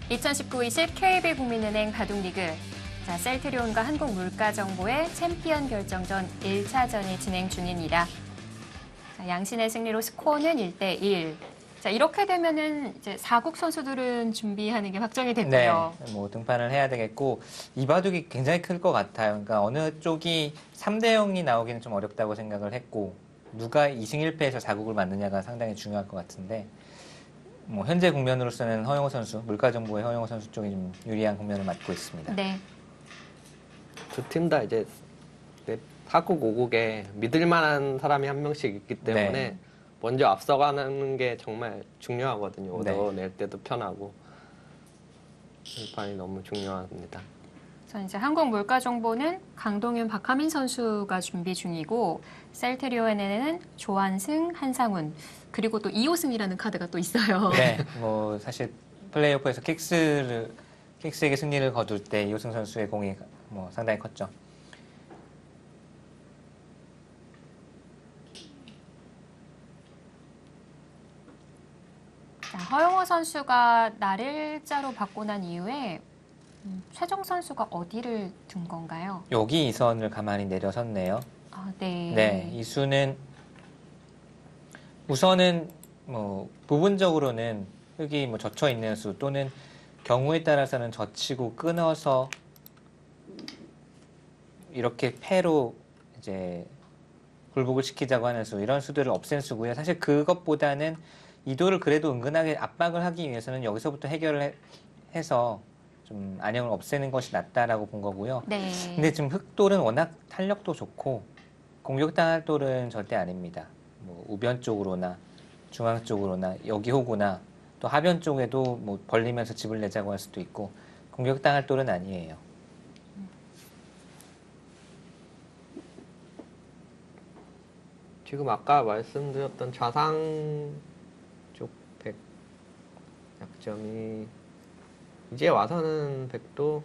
2019-20 KB 국민은행 바둑리그. 자, 셀트리온과 한국물가정보의 챔피언 결정전 1차전이 진행 중입니다. 자, 양신의 승리로 스코어는 1대1. 자, 이렇게 되면은 이제 4국 선수들은 준비하는 게 확정이 됐고요. 네, 뭐 등판을 해야 되겠고 이 바둑이 굉장히 클 것 같아요. 그러니까 어느 쪽이 3대 0이 나오기는 좀 어렵다고 생각을 했고 누가 2승 1패에서 4국을 만드냐가 상당히 중요할 것 같은데 뭐 현재 국면으로서는 허영호 선수, 물가정보의 허영호 선수 쪽이 좀 유리한 국면을 맞고 있습니다. 네. 두 팀 다 이제 4국, 5국에 믿을 만한 사람이 한 명씩 있기 때문에 네. 먼저 앞서가는 게 정말 중요하거든요. 오더 네. 낼 때도 편하고. 일반이 너무 중요합니다. 전 이제 한국물가정보는 강동윤, 박하민 선수가 준비 중이고 셀트리온에는 조한승, 한상훈 그리고 또 이호승이라는 카드가 또 있어요. 네, 뭐 사실 플레이오프에서 킥스에게 승리를 거둘 때 이호승 선수의 공이 뭐 상당히 컸죠. 자, 허영호 선수가 날일자로 받고 난 이후에 최정 선수가 어디를 둔 건가요? 여기 이 선을 가만히 내려섰네요. 아, 네. 네, 이 수는 우선은 뭐 부분적으로는 흙이 뭐 젖혀 있는 수 또는 경우에 따라서는 젖히고 끊어서 이렇게 패로 이제 굴복을 시키자고 하는 수 이런 수들을 없앤 수고요. 사실 그것보다는 이도를 그래도 은근하게 압박을 하기 위해서는 여기서부터 해결을 해서 좀 안형을 없애는 것이 낫다라고 본 거고요. 네. 근데 지금 흑돌은 워낙 탄력도 좋고 공격당할 돌은 절대 아닙니다. 뭐 우변 쪽으로나 중앙 쪽으로나 여기 호구나 또 하변 쪽에도 뭐 벌리면서 집을 내자고 할 수도 있고 공격당할 돌은 아니에요. 지금 아까 말씀드렸던 좌상 쪽 백 약점이 이제 와서는 백도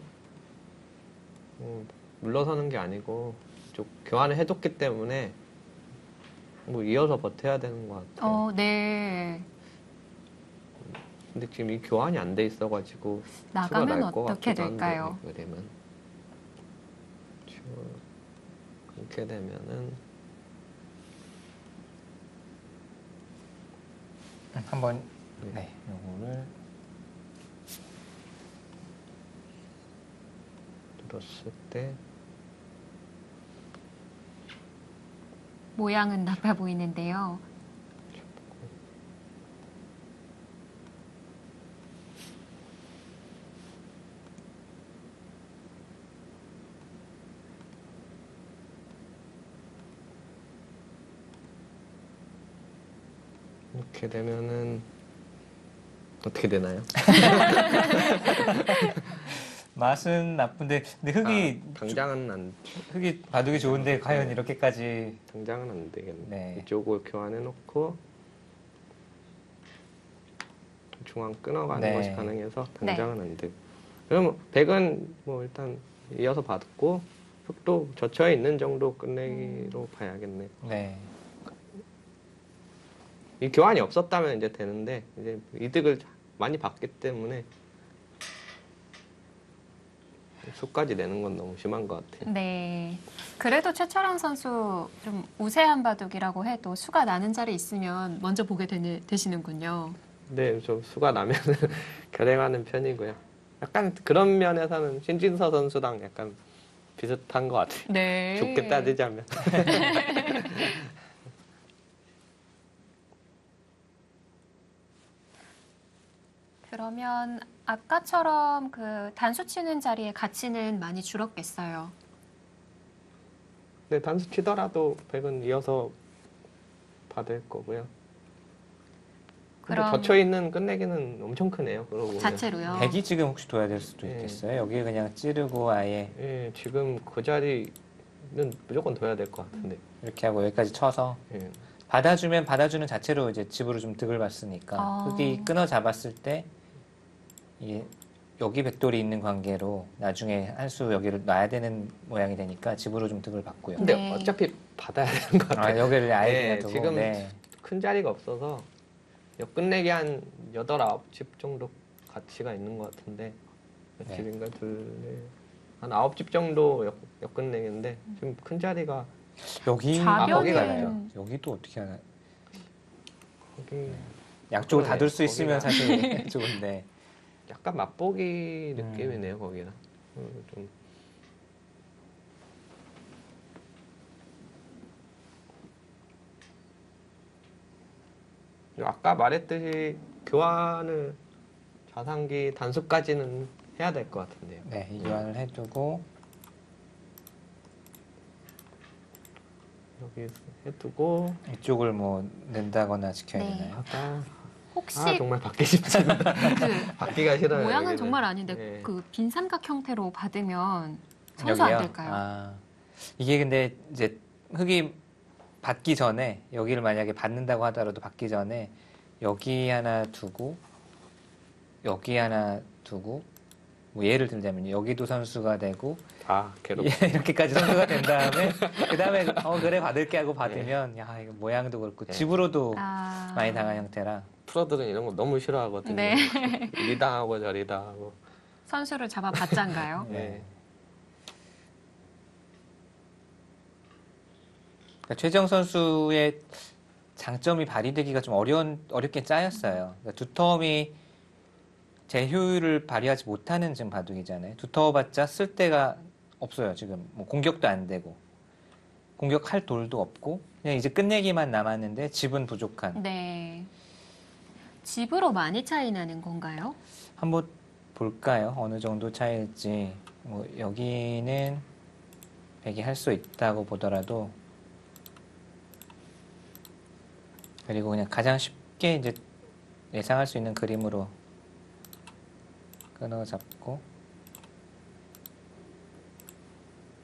물러서는 게 아니고 좀 교환을 해줬기 때문에 뭐 이어서 버텨야 되는 것 같아요. 네. 근데 지금 이 교환이 안 돼 있어가지고 나가면 어떻게 될까요? 이거 되면 그렇게 되면은 한번 네, 요거를 들었을 때 모양은 나빠 보이는데요. 이렇게 되면은 어떻게 되나요? 맛은 나쁜데 근데 흙이 당장은 안 흙이 바둑이 좋은데 과연 이렇게까지 당장은 안 되겠네. 네. 이쪽을 교환해 놓고 중앙 끊어가는 네. 것이 가능해서 당장은 안 되고. 그럼 백은 뭐 일단 이어서 받고 흙도 젖혀 있는 정도 끝내기로 봐야겠네. 네. 이 교환이 없었다면 이제 되는데 이제 이득을 많이 받기 때문에 수까지 내는 건 너무 심한 것 같아요. 네. 그래도 최철원 선수 좀 우세한 바둑이라고 해도 수가 나는 자리에 있으면 먼저 보게 되시는군요. 네, 좀 수가 나면 결행하는 편이고요. 약간 그런 면에서는 신진서 선수랑 약간 비슷한 것 같아요. 네. 좋게 따지자면. 그러면 아까처럼 그 단수 치는 자리의 가치는 많이 줄었겠어요. 네, 단수 치더라도 백은 이어서 받을 거고요. 근데 그럼 젖혀 있는 끝내기는 엄청 크네요. 그러고 보면. 자체로요. 백이 지금 혹시 둬야 될 수도 네. 있겠어요. 여기 그냥 찌르고 아예 예, 지금 그 자리는 무조건 둬야 될 것 같은데. 이렇게 하고 여기까지 쳐서 예. 받아주면 받아주는 자체로 이제 집으로 좀 득을 봤으니까 아. 흙이 끊어 잡았을 때 이게 여기 백돌이 있는 관계로 나중에 한 수 여기를 놔야 되는 모양이 되니까 집으로 좀 득을 봤고요. 근데 네. 어차피 받아야 되는 것 같아요. 아, 여기를 아예 네, 그냥 두고 지금 큰 자리가 없어서 끝내기 한 8, 9집 정도 가치가 있는 것 같은데 몇 네. 집인가 한 9집 정도 역끝내기인데 지금 큰 자리가 여기 좌변은- 거기가요. 여기도 어떻게 하나? 거기 양쪽을 다 그러네. 둘 수 있으면 거기가. 사실 좋은데. 약간 맛보기 느낌이네요 거기는. 좀 아까 말했듯이 교환을 자산기 단수까지는 해야 될 것 같은데요. 네, 이교환을 해두고 여기 해두고 이쪽을 뭐 낸다거나 지켜야 네. 되나요? 혹시 정말 받기 쉽습니다. 그 받기가 싫어요. 모양은 여기는. 정말 아닌데 네. 그 빈 삼각 형태로 받으면 선수 안 여기요? 될까요? 아, 이게 근데 이제 흙이 받기 전에 여기를 만약에 받는다고 하더라도 받기 전에 여기 하나 두고 여기 하나 두고 뭐 예를 들자면 여기도 선수가 되고 괴롭. 이렇게까지 선수가 된 다음에 그 다음에 그래 받을게 하고 받으면 야 이거 모양도 그렇고 네. 집으로도 아. 많이 당한 형태라 프로들은 이런 거 너무 싫어하거든요. 네. 이리 당하고 저리 당하고. 선수를 잡아 받잔가요? 네. 그러니까 최정 선수의 장점이 발휘되기가 좀 어렵게 짜였어요. 그러니까 두터움이 제 효율을 발휘하지 못하는 지금 바둑이잖아요. 두터워봤자 쓸 데가 없어요. 지금 뭐 공격도 안 되고 공격할 돌도 없고 그냥 이제 끝내기만 남았는데 집은 부족한. 네. 집으로 많이 차이 나는 건가요? 한번 볼까요? 어느 정도 차이일지. 뭐 여기는 100이 할 수 있다고 보더라도 그리고 그냥 가장 쉽게 이제 예상할 수 있는 그림으로 끊어 잡고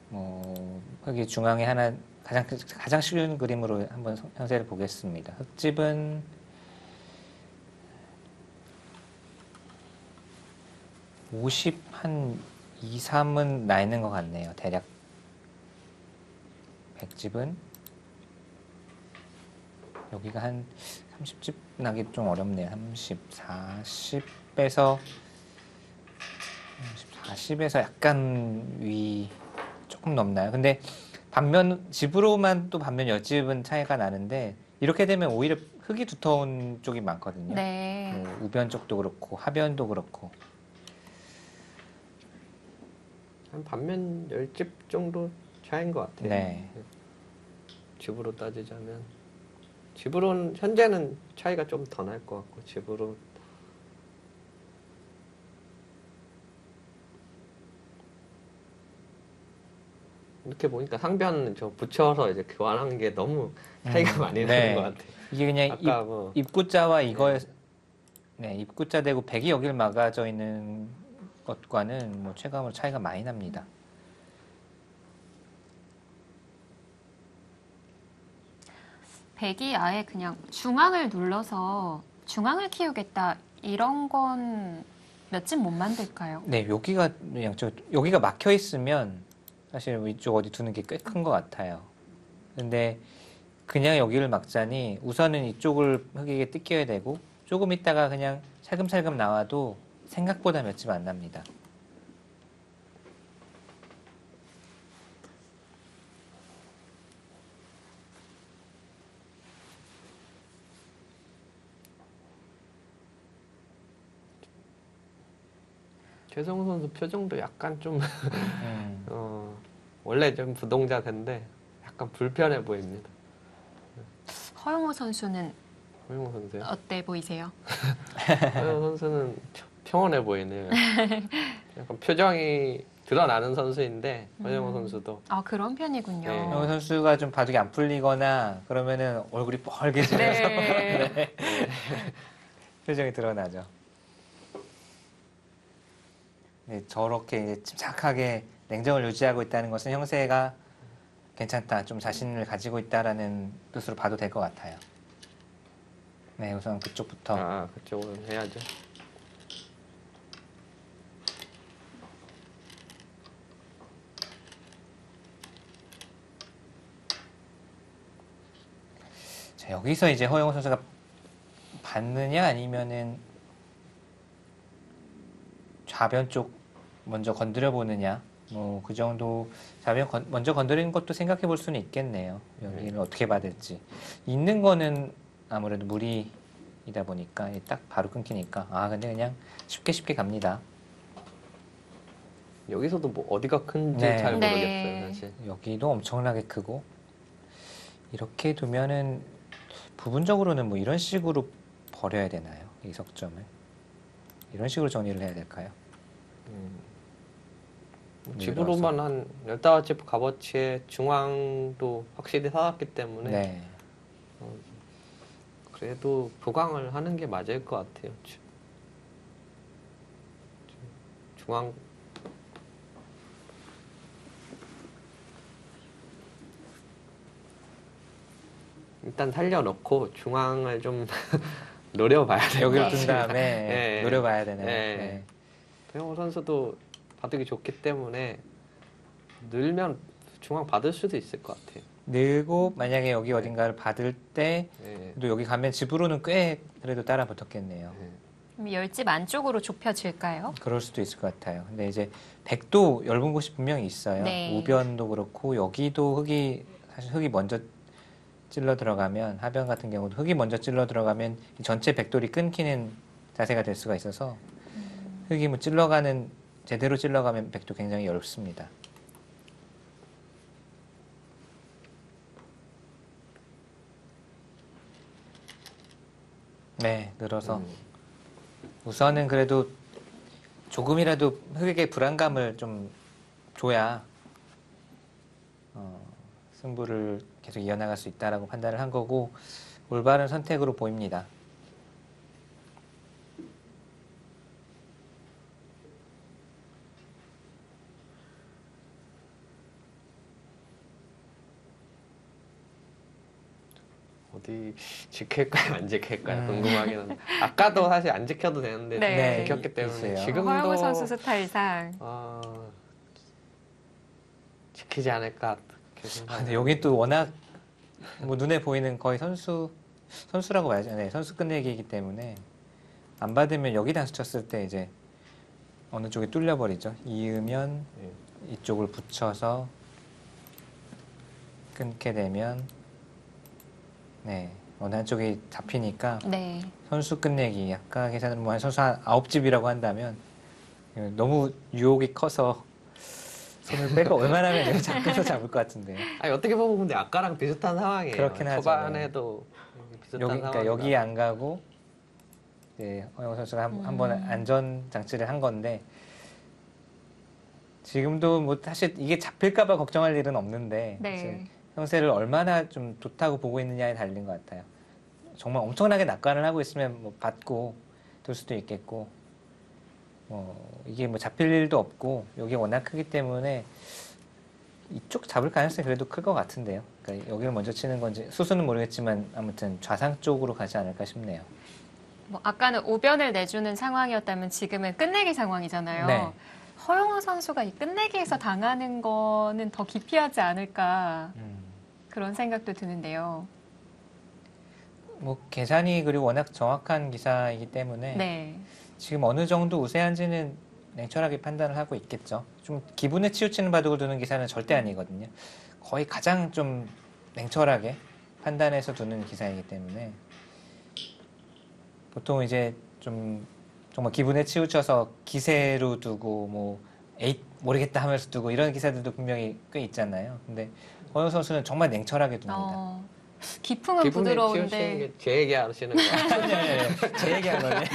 뭐 흙이 중앙에 하나 가장 쉬운 그림으로 한번 형세를 보겠습니다. 흙집은 50 한 2, 3은 나 있는 것 같네요. 대략 100집은 여기가 한 30집 나기 좀 어렵네요. 30, 40에서 40에서 약간 위 조금 넘나요? 근데 반면 집으로만 또 반면 옆집은 차이가 나는데 이렇게 되면 오히려 흙이 두터운 쪽이 많거든요. 네. 뭐 우변 쪽도 그렇고 하변도 그렇고. 한 반면 10집 정도 차이인 것 같아요. 네. 집으로 따지자면 집으로는 현재는 차이가 좀 더 날 것 같고 집으로 이렇게 보니까 상변 저 붙여서 이제 교환한 게 너무 차이가 많이 나는 것 같아요. 이게 그냥 아까 뭐 입구자와 이거에 네, 입구자 되고 백이 여기를 막아져 있는 것과는 뭐 체감으로 차이가 많이 납니다. 백이 아예 그냥 중앙을 눌러서 중앙을 키우겠다 이런 건 몇 집 못 만들까요? 네, 여기가 그냥 여기가 막혀 있으면 사실 이쪽 어디 두는 게 꽤 큰 것 같아요. 근데 그냥 여기를 막자니 우선은 이쪽을 흙에게 뜯겨야 되고 조금 있다가 그냥 살금살금 나와도 생각보다 몇 집 안 납니다. 최성우 선수 표정도 약간 좀 음. 원래 좀 부동자인데 약간 불편해 보입니다. 허용호 선수는 허영우 선수요? 어때 보이세요? 허영우 선수는 평온해 보이네요. 약간 표정이 드러나는 선수인데 허영우 선수도 아 그런 편이군요. 네. 영 선수가 좀 바둑이 안 풀리거나 그러면은 얼굴이 뻘개지면서 네. 표정이 드러나죠. 네, 저렇게 이제 침착하게 냉정을 유지하고 있다는 것은 형세가 괜찮다, 좀 자신을 가지고 있다라는 뜻으로 봐도 될 것 같아요. 네, 우선 그쪽부터. 그쪽은 해야죠. 자, 여기서 이제 허영우 선수가 받느냐 아니면은 좌변 쪽 먼저 건드려 보느냐, 뭐 그 정도 먼저 건드리는 것도 생각해 볼 수는 있겠네요. 여기를 어떻게 받을지. 있는 거는 아무래도 무리이다 보니까 딱 바로 끊기니까 근데 그냥 쉽게 갑니다. 여기서도 뭐 어디가 큰지 네. 잘 모르겠어요, 네. 사실. 여기도 엄청나게 크고 이렇게 두면은 부분적으로는 뭐 이런 식으로 버려야 되나요? 이 석점을 이런 식으로 정리를 해야 될까요? 집으로만 한 15집 값어치의 중앙도 확실히 살았기 때문에 네. 그래도 보강을 하는 게 맞을 것 같아요. 중앙 일단 살려놓고 중앙을 좀 노려봐야 될 것 여기를 둔 같습니다. 다음에 네. 노려봐야 되나요? 네. 네. 배영호 선수도 바둑이 좋기 때문에 늘면 중앙 받을 수도 있을 것 같아요. 늘고 만약에 여기 어딘가를 받을 때 네. 또 여기 가면 집으로는 꽤 그래도 따라 붙었겠네요. 네. 그럼 열집 안쪽으로 좁혀질까요? 그럴 수도 있을 것 같아요. 근데 이제 백도 얇은 곳이 분명히 있어요. 네. 우변도 그렇고 여기도 사실 흙이 먼저 찔러 들어가면 하변 같은 경우도 흙이 먼저 찔러 들어가면 이 전체 백돌이 끊기는 자세가 될 수가 있어서 흙이 뭐 제대로 찔러가면 백도 굉장히 얇습니다. 네, 늘어서 우선은 그래도 조금이라도 흙에게 불안감을 좀 줘야 승부를 계속 이어나갈 수 있다라고 판단을 한 거고 올바른 선택으로 보입니다. 어디 지킬까요, 안 지킬까요? 궁금하긴 한데 아까도 사실 안 지켜도 되는데 네. 지켰기 때문에 있어요. 지금도 허영우 선수 스타일상 지키지 않을까 그렇게 근데 생각해요. 여기 또 워낙 뭐 눈에 보이는 거의 선수라고 봐야죠. 네, 선수 끝내기이기 때문에 안 받으면 여기다 스쳤을 때 이제 어느 쪽이 뚫려버리죠. 이으면 네. 이쪽을 붙여서 끊게 되면 네, 어느 한쪽이 잡히니까 네. 선수 끝내기 아까 계산을 뭐 한 선수 한 9집이라고 한다면 너무 유혹이 커서 손을 빼고 얼마나 하면 내가 잡혀서 잡을 것 같은데 아니 어떻게 보면 근데 아까랑 비슷한 상황이에요. 그렇긴 하죠. 초반에도 비슷한 그러니까 상황. 여기에 안 가고 이제 허영우 선수가 한 번 안전 장치를 한 건데 지금도 뭐 사실 이게 잡힐까봐 걱정할 일은 없는데 네. 사실 형세를 얼마나 좀 좋다고 보고 있느냐에 달린 것 같아요. 정말 엄청나게 낙관을 하고 있으면 뭐 받고 둘 수도 있겠고 이게 뭐 잡힐 일도 없고 여기 워낙 크기 때문에 이쪽 잡을 가능성이 그래도 클 것 같은데요. 그러니까 여기를 먼저 치는 건지 수수는 모르겠지만 아무튼 좌상 쪽으로 가지 않을까 싶네요. 뭐 아까는 우변을 내주는 상황이었다면 지금은 끝내기 상황이잖아요. 네. 허영우 선수가 이 끝내기에서 당하는 거는 더 기피하지 않을까 그런 생각도 드는데요. 뭐 계산이 그리고 워낙 정확한 기사이기 때문에 네. 지금 어느 정도 우세한지는 냉철하게 판단을 하고 있겠죠. 좀 기분에 치우치는 바둑을 두는 기사는 절대 아니거든요. 거의 가장 좀 냉철하게 판단해서 두는 기사이기 때문에 보통 이제 좀 정말 기분에 치우쳐서 기세로 두고 뭐 에잇 모르겠다 하면서 두고 이런 기사들도 분명히 꽤 있잖아요. 근데 허영 선수는 정말 냉철하게 둡니다. 기풍은 기분에 치우치는 부드러운데 게 제 얘기 하시는 거예요. 아니, 제 얘기한 거네.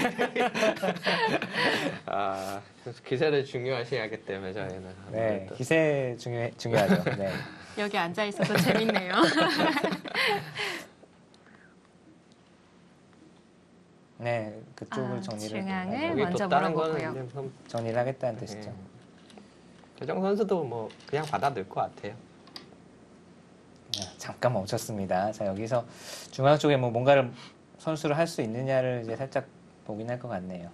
그래서 기세를 중요하시하기 때문에 저희는 네, 아무래도. 기세 중요하죠. 네. 여기 앉아 있어서 재밌네요. 네, 그쪽을 정리를 중앙을 하고 여기 먼저 뒀다는 물어보고요. 거는 그냥 정리를 하겠다는 뜻이죠. 최정 선수도 뭐 그냥 받아들 것 같아요. 잠깐 멈췄습니다. 자, 여기서 중앙 쪽에 뭐 뭔가를 선수를 할 수 있느냐를 이제 살짝 보긴 할 것 같네요.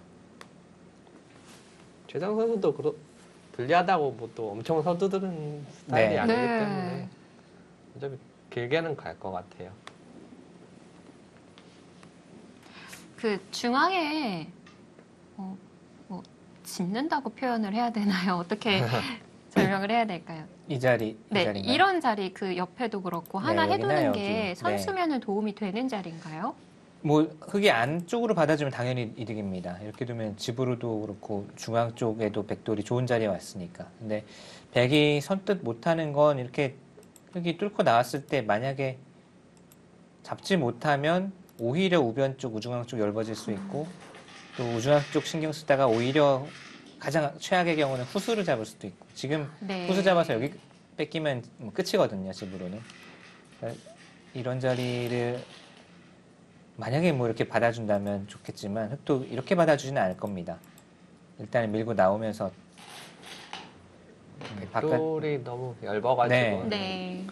최정 선수도 불리하다고 뭐 또 엄청 서두르는 스타일이 네. 아니기 네. 때문에 어차피 길게는 갈 것 같아요. 그 중앙에 뭐 짚는다고 표현을 해야 되나요? 어떻게 설명을 해야 될까요? 이 자리, 네, 이 자리인가요? 이런 자리 그 옆에도 그렇고 네, 하나 여기나 해두는 여기. 게 네. 선수면은 도움이 되는 자리인가요? 뭐 흙이 안쪽으로 받아주면 당연히 이득입니다. 이렇게 두면 집으로도 그렇고 중앙 쪽에도 백돌이 좋은 자리에 왔으니까. 근데 백이 선뜻 못하는 건 이렇게 흙이 뚫고 나왔을 때 만약에 잡지 못하면 오히려 우변 쪽, 우중앙 쪽 넓어질 수 있고 또 우중앙 쪽 신경 쓰다가 오히려 가장 최악의 경우는 후수를 잡을 수도 있고 지금 네. 후수 잡아서 여기 뺏기면 뭐 끝이거든요, 집으로는. 그러니까 이런 자리를 만약에 뭐 이렇게 받아준다면 좋겠지만 흙도 이렇게 받아주지는 않을 겁니다. 일단 밀고 나오면서 바깥 돌이 너무 얇아가지고 네. 네.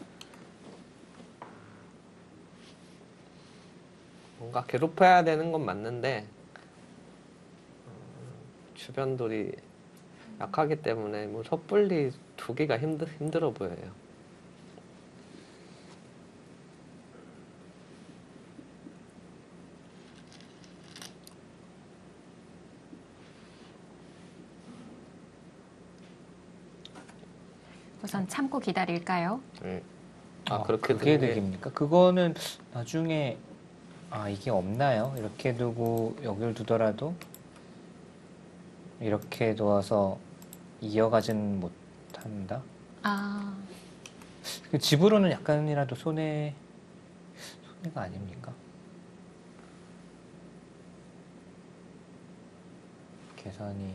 뭔가 괴롭혀야 되는 건 맞는데 주변 돌이 약하기 때문에 뭐 섣불리 두기가 힘들어 보여요. 우선 참고 기다릴까요? 네. 그렇게 그게 두는 게- 득입니까? 그거는 나중에 이게 없나요? 이렇게 두고 여기를 두더라도 이렇게 두어서 이어가진 못한다. 아, 그 집으로는 약간이라도 손해가 아닙니까? 계산이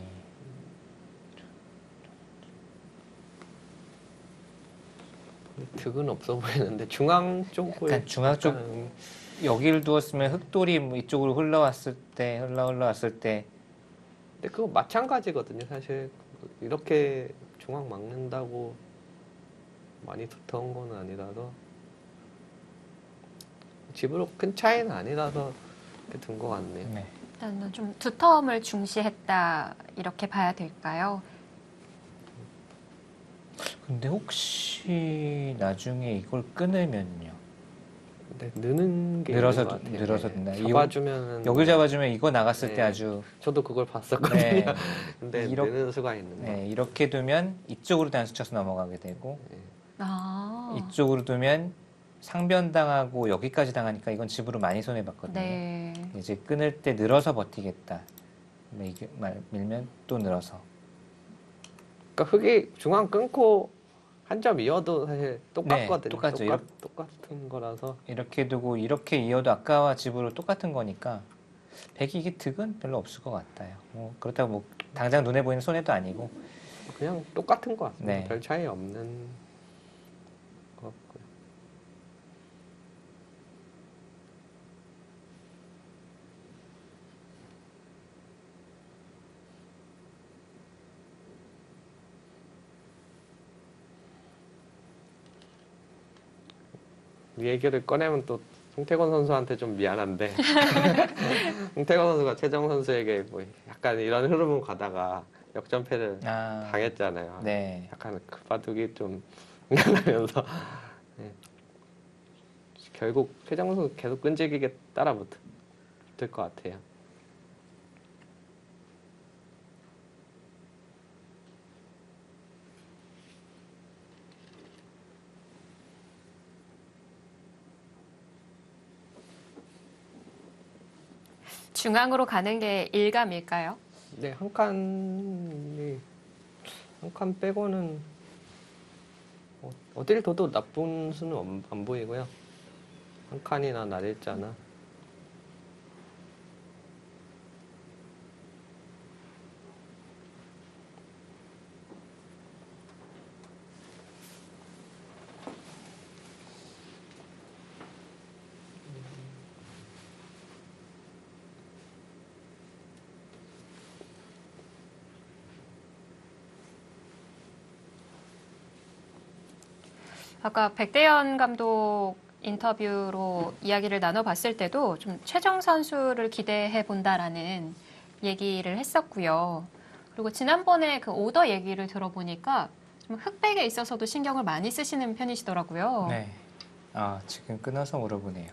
득은 없어 보이는데 중앙 쪽을 약간 중앙 쪽 약간 여기를 두었으면 흙돌이 뭐 이쪽으로 흘러왔을 때 근데 그거 마찬가지거든요. 사실 이렇게 중앙 막는다고 많이 두터운 거는 아니라서 집으로 큰 차이는 아니라서 이렇게 둔 것 같네요. 네. 일단은 좀 두터움을 중시했다 이렇게 봐야 될까요? 근데 혹시 나중에 이걸 끊으면요. 근데 느는 게 늘어서 있는 것 같아요. 늘어서 네. 된다. 잡아주면은 여길 잡아주면 이거 나갔을 네. 때 아주 저도 그걸 봤었거든요. 네, 근데 이렇게- 느는 수가 있는 거. 네, 이렇게 두면 이쪽으로 단수 쳐서 넘어가게 되고 네. 아, 이쪽으로 두면 상변당하고 여기까지 당하니까 이건 집으로 많이 손해봤거든요. 네. 이제 끊을 때 늘어서 버티겠다. 근데 이게 밀면 또 늘어서. 그러니까 흙이 중앙 끊고 한 점 이어도 사실 똑같거든요. 네, 똑같죠. 똑같은 거라서. 이렇게 두고 이렇게 이어도 아까와 집으로 똑같은 거니까 백이 이게 득은 별로 없을 것 같아요. 뭐 그렇다고 뭐 당장 눈에 보이는 손해도 아니고 그냥 똑같은 것 같습니다. 네. 별 차이 없는 것 같고요. 이 얘기를 꺼내면 또 송태권 선수한테 좀 미안한데 송태권 선수가 최정 선수에게 뭐 약간 이런 흐름을 가다가 역전패를 당했잖아요. 네. 약간 그 바둑이 좀 생각나면서 네. 결국 최정 선수 계속 끈질기게 따라 붙을 것 같아요. 중앙으로 가는 게 일감일까요? 네, 한 칸 빼고는 어딜 둬도 나쁜 수는 안 보이고요. 한 칸이나 날일자나. 아까 백대현 감독 인터뷰로 이야기를 나눠봤을 때도 좀 최정 선수를 기대해 본다라는 얘기를 했었고요. 그리고 지난번에 그 오더 얘기를 들어보니까 좀 흑백에 있어서도 신경을 많이 쓰시는 편이시더라고요. 네. 지금 끊어서 물어보네요.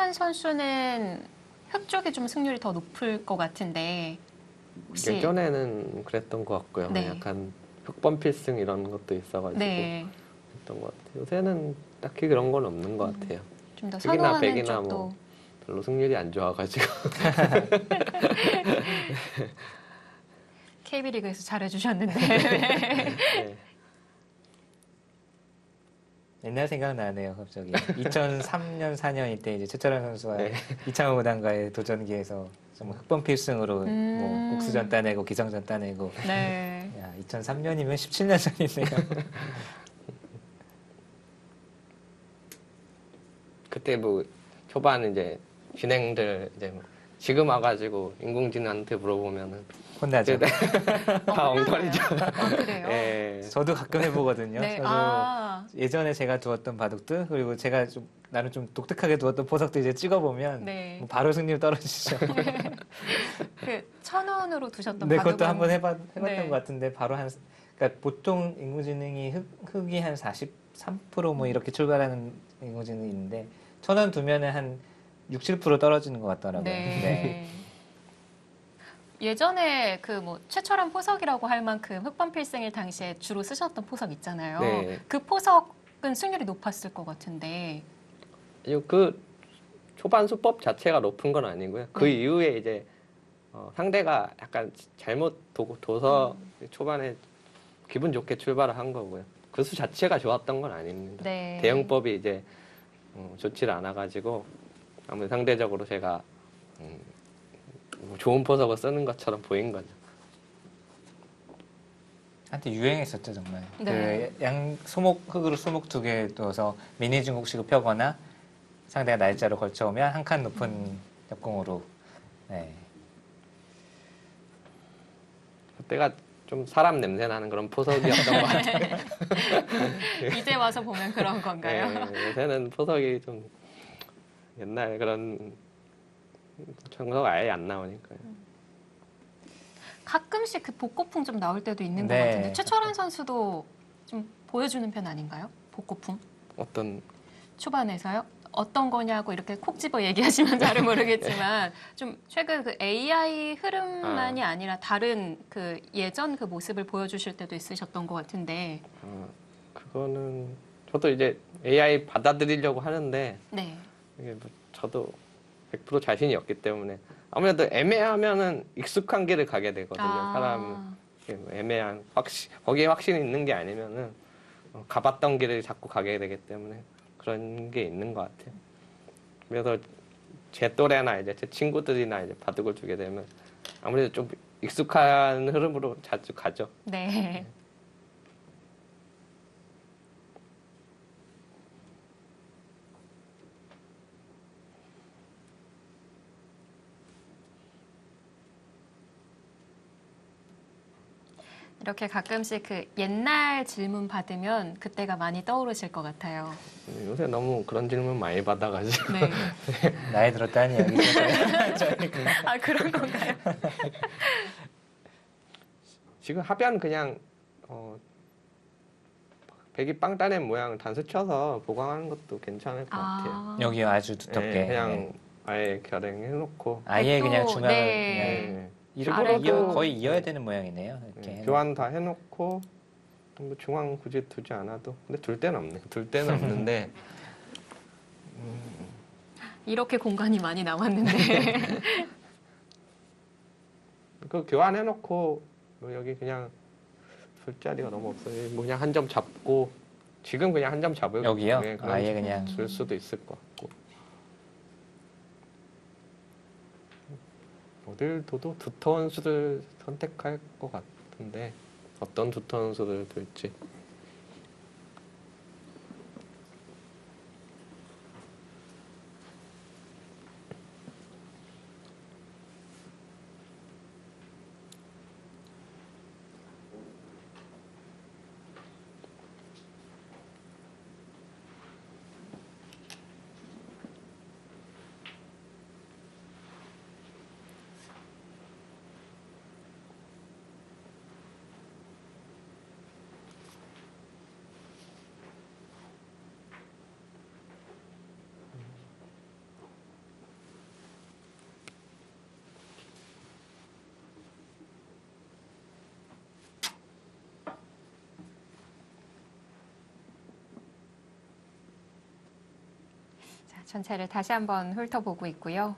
최철한 선수는 흑 쪽이 좀 승률이 더 높을 것 같은데 혹시 예전에는 그랬던 것 같고요. 네. 약간 흑범 필승 이런 것도 있어가지고 네. 했던 것 같아요. 요새는 딱히 그런 건 없는 것 같아요. 좀 더 흑이나 선호하는 백이나 쪽도 뭐 별로 승률이 안 좋아가지고 KB리그에서 잘해주셨는데 네. 옛날 생각나네요, 갑자기. 2003년, 4년 이때 이제 최철환 선수와 네. 이창호 구단과의 도전기에서 좀 흑범 필승으로 뭐 국수전 따내고 기성전 따내고. 네. 야, 2003년이면 17년 전이네요. 그때 뭐 초반 이제 진행들 이제 뭐 지금 와가지고 인공지능한테 물어보면은 혼나죠. 다 엉터리죠. 아, 그래요? 예. 저도 가끔 해보거든요. 네. 저도 아, 예전에 제가 두었던 바둑들 그리고 제가 좀 나는 좀 독특하게 두었던 포석들 이제 찍어보면 네. 뭐 바로 승률 떨어지죠. 그 1,000원으로 두셨던 네, 바둑은 그것도 한번 해봤던 네. 것 같은데 바로 그러니까 보통 인공지능이 흑이 한 43%뭐 이렇게 출발하는 인공지능이 있는데 1,000원 두면은 한 6, 7% 떨어지는 것 같더라고요. 네. 예전에 그 뭐 최철한 포석이라고 할 만큼 흑범 필승일 당시에 주로 쓰셨던 포석 있잖아요. 네. 그 포석은 승률이 높았을 것 같은데. 그 초반 수법 자체가 높은 건 아니고요. 그 네. 이후에 이제 상대가 약간 잘못 둬서 초반에 기분 좋게 출발을 한 거고요. 그 수 자체가 좋았던 건 아닙니다. 네. 대응법이 이제 좋지를 않아가지고 아무래도 상대적으로 제가 뭐 좋은 포석을 쓰는 것처럼 보인 거죠. 한때 유행했었죠 정말. 네. 그 흑으로 소목 2개 둬서 미니 중국식을 펴거나 상대가 날짜로 걸쳐오면 한 칸 높은 역공으로. 네. 그때가 좀 사람 냄새 나는 그런 포석이었던 것 같아요. 이제 와서 보면 그런 건가요? 네, 요새는 포석이 좀 옛날 그런 정석 아예 안 나오니까요. 가끔씩 그 복고풍 좀 나올 때도 있는 네. 것 같은데 최철한 선수도 좀 보여주는 편 아닌가요? 복고풍? 어떤 초반에서요? 어떤 거냐고 이렇게 콕 집어 얘기하시면 잘은 모르겠지만 좀 최근 그 AI 흐름만이 아니라 다른 그 예전 그 모습을 보여주실 때도 있으셨던 것 같은데 그거는 저도 이제 AI 받아들이려고 하는데 네. 이게 뭐 저도 100% 자신이 없기 때문에 아무래도 애매하면은 익숙한 길을 가게 되거든요. 사람 애매한 거기에 확신이 있는 게 아니면은 가봤던 길을 자꾸 가게 되기 때문에 그런 게 있는 것 같아요. 그래서 제 또래나 이제 제 친구들이나 이제 바둑을 두게 되면 아무래도 좀 익숙한 흐름으로 자주 가죠. 네. 이렇게 가끔씩 그 옛날 질문 받으면 그때가 많이 떠오르실 것 같아요. 요새 너무 그런 질문 많이 받아가지고 네. 나이 들었다는 이야기죠. 아, 그런 건가요? 지금 하변 그냥 백이 빵 따낸 모양 단수 쳐서 보강하는 것도 괜찮을 것 같아요. 여기요 아주 두텁게. 네, 그냥 아예 결행해놓고 아예 그냥 또, 중앙을 네. 그냥 일부러도 거의 이어야 되는 모양이네요. 이렇게 네, 교환 다 해놓고 뭐 중앙 굳이 두지 않아도 근데 둘 데는 없네. 둘 데는 없는데 이렇게 공간이 많이 남았는데. 그 교환해놓고 뭐 여기 그냥 둘 자리가 너무 없어요. 뭐 그냥 한 점 잡고 지금 그냥 한 점 잡을 여기요? 네, 그럼 아예 그냥 줄 수도 있을 것 같고 어딜 둬도 두터운 수를 선택할 것 같은데 어떤 두터운 수를 둘지 전체를 다시 한번 훑어보고 있고요.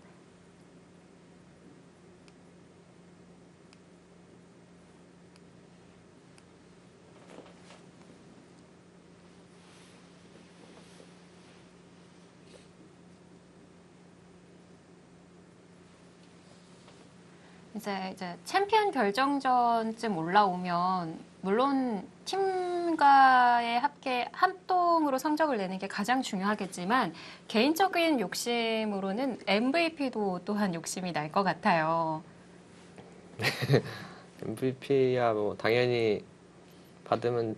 이제 챔피언 결정전쯤 올라오면 물론 팀과의 합동으로 성적을 내는 게 가장 중요하겠지만 개인적인 욕심으로는 MVP도 또한 욕심이 날 것 같아요. MVP야 뭐 당연히 받으면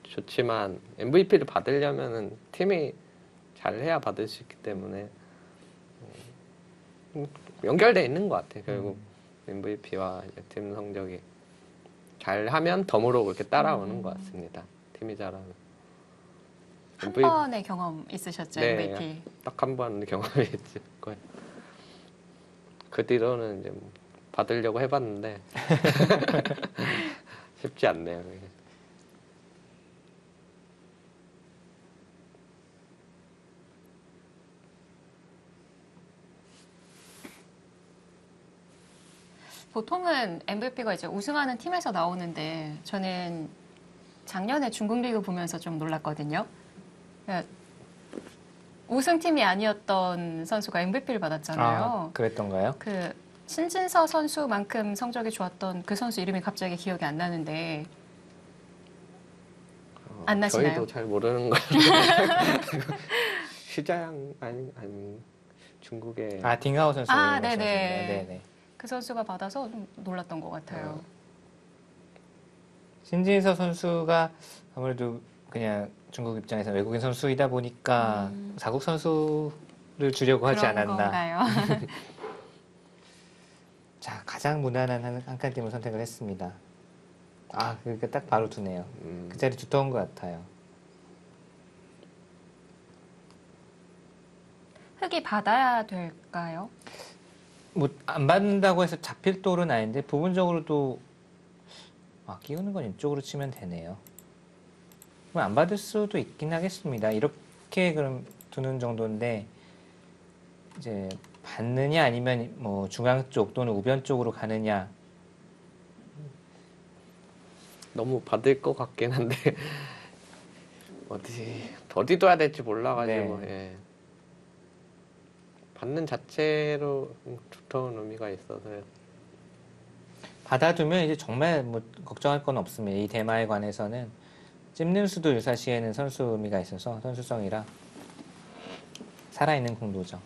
좋지만 MVP를 받으려면은 팀이 잘해야 받을 수 있기 때문에 연결돼 있는 것 같아요. 결국 MVP와 팀 성적이 잘하면 덤으로 그렇게 따라오는 것 같습니다. 팀이 잘하면. 한 번의 경험 있으셨죠, 네, MVP? 딱 한 번 경험이 있을 거예요. 그 뒤로는 이제 뭐 받으려고 해봤는데 쉽지 않네요. 이게. 보통은 MVP가 이제 우승하는 팀에서 나오는데 저는 작년에 중국 리그 보면서 좀 놀랐거든요. 그러니까 우승팀이 아니었던 선수가 MVP를 받았잖아요. 아, 그랬던가요? 그 신진서 선수만큼 성적이 좋았던 그 선수 이름이 갑자기 기억이 안 나는데 안 나시나요? 저희도 잘 모르는 거예요. 시자양 아니 중국의 아, 딩하오 선수. 아, 말씀하시는 네네. 거예요? 네네. 그 선수가 받아서 좀 놀랐던 것 같아요. 신진서 선수가 아무래도 그냥 중국 입장에서 외국인 선수이다 보니까 자국 선수를 주려고 하지 그런 않았나. 건가요? 자, 가장 무난한 한 칸 팀을 선택을 했습니다. 아, 그러니까 딱 바로 두네요. 그 자리 두터운 것 같아요. 흙이 받아야 될까요? 뭐 안 받는다고 해서 잡힐 돌은 아닌데 부분적으로도 끼우는 건 이쪽으로 치면 되네요. 그럼 안 받을 수도 있긴 하겠습니다. 이렇게 그럼 두는 정도인데 이제 받느냐 아니면 뭐 중앙 쪽 또는 우변 쪽으로 가느냐. 너무 받을 것 같긴 한데 어디 둬야 될지 몰라가지고 네. 예. 받는 자체로 두터운 의미가 있어서요. 받아두면 이제 정말 뭐 걱정할 건 없습니다. 이 대마에 관해서는 찝는 수도 유사시에는 선수 의미가 있어서 선수성이라 살아있는 공도죠.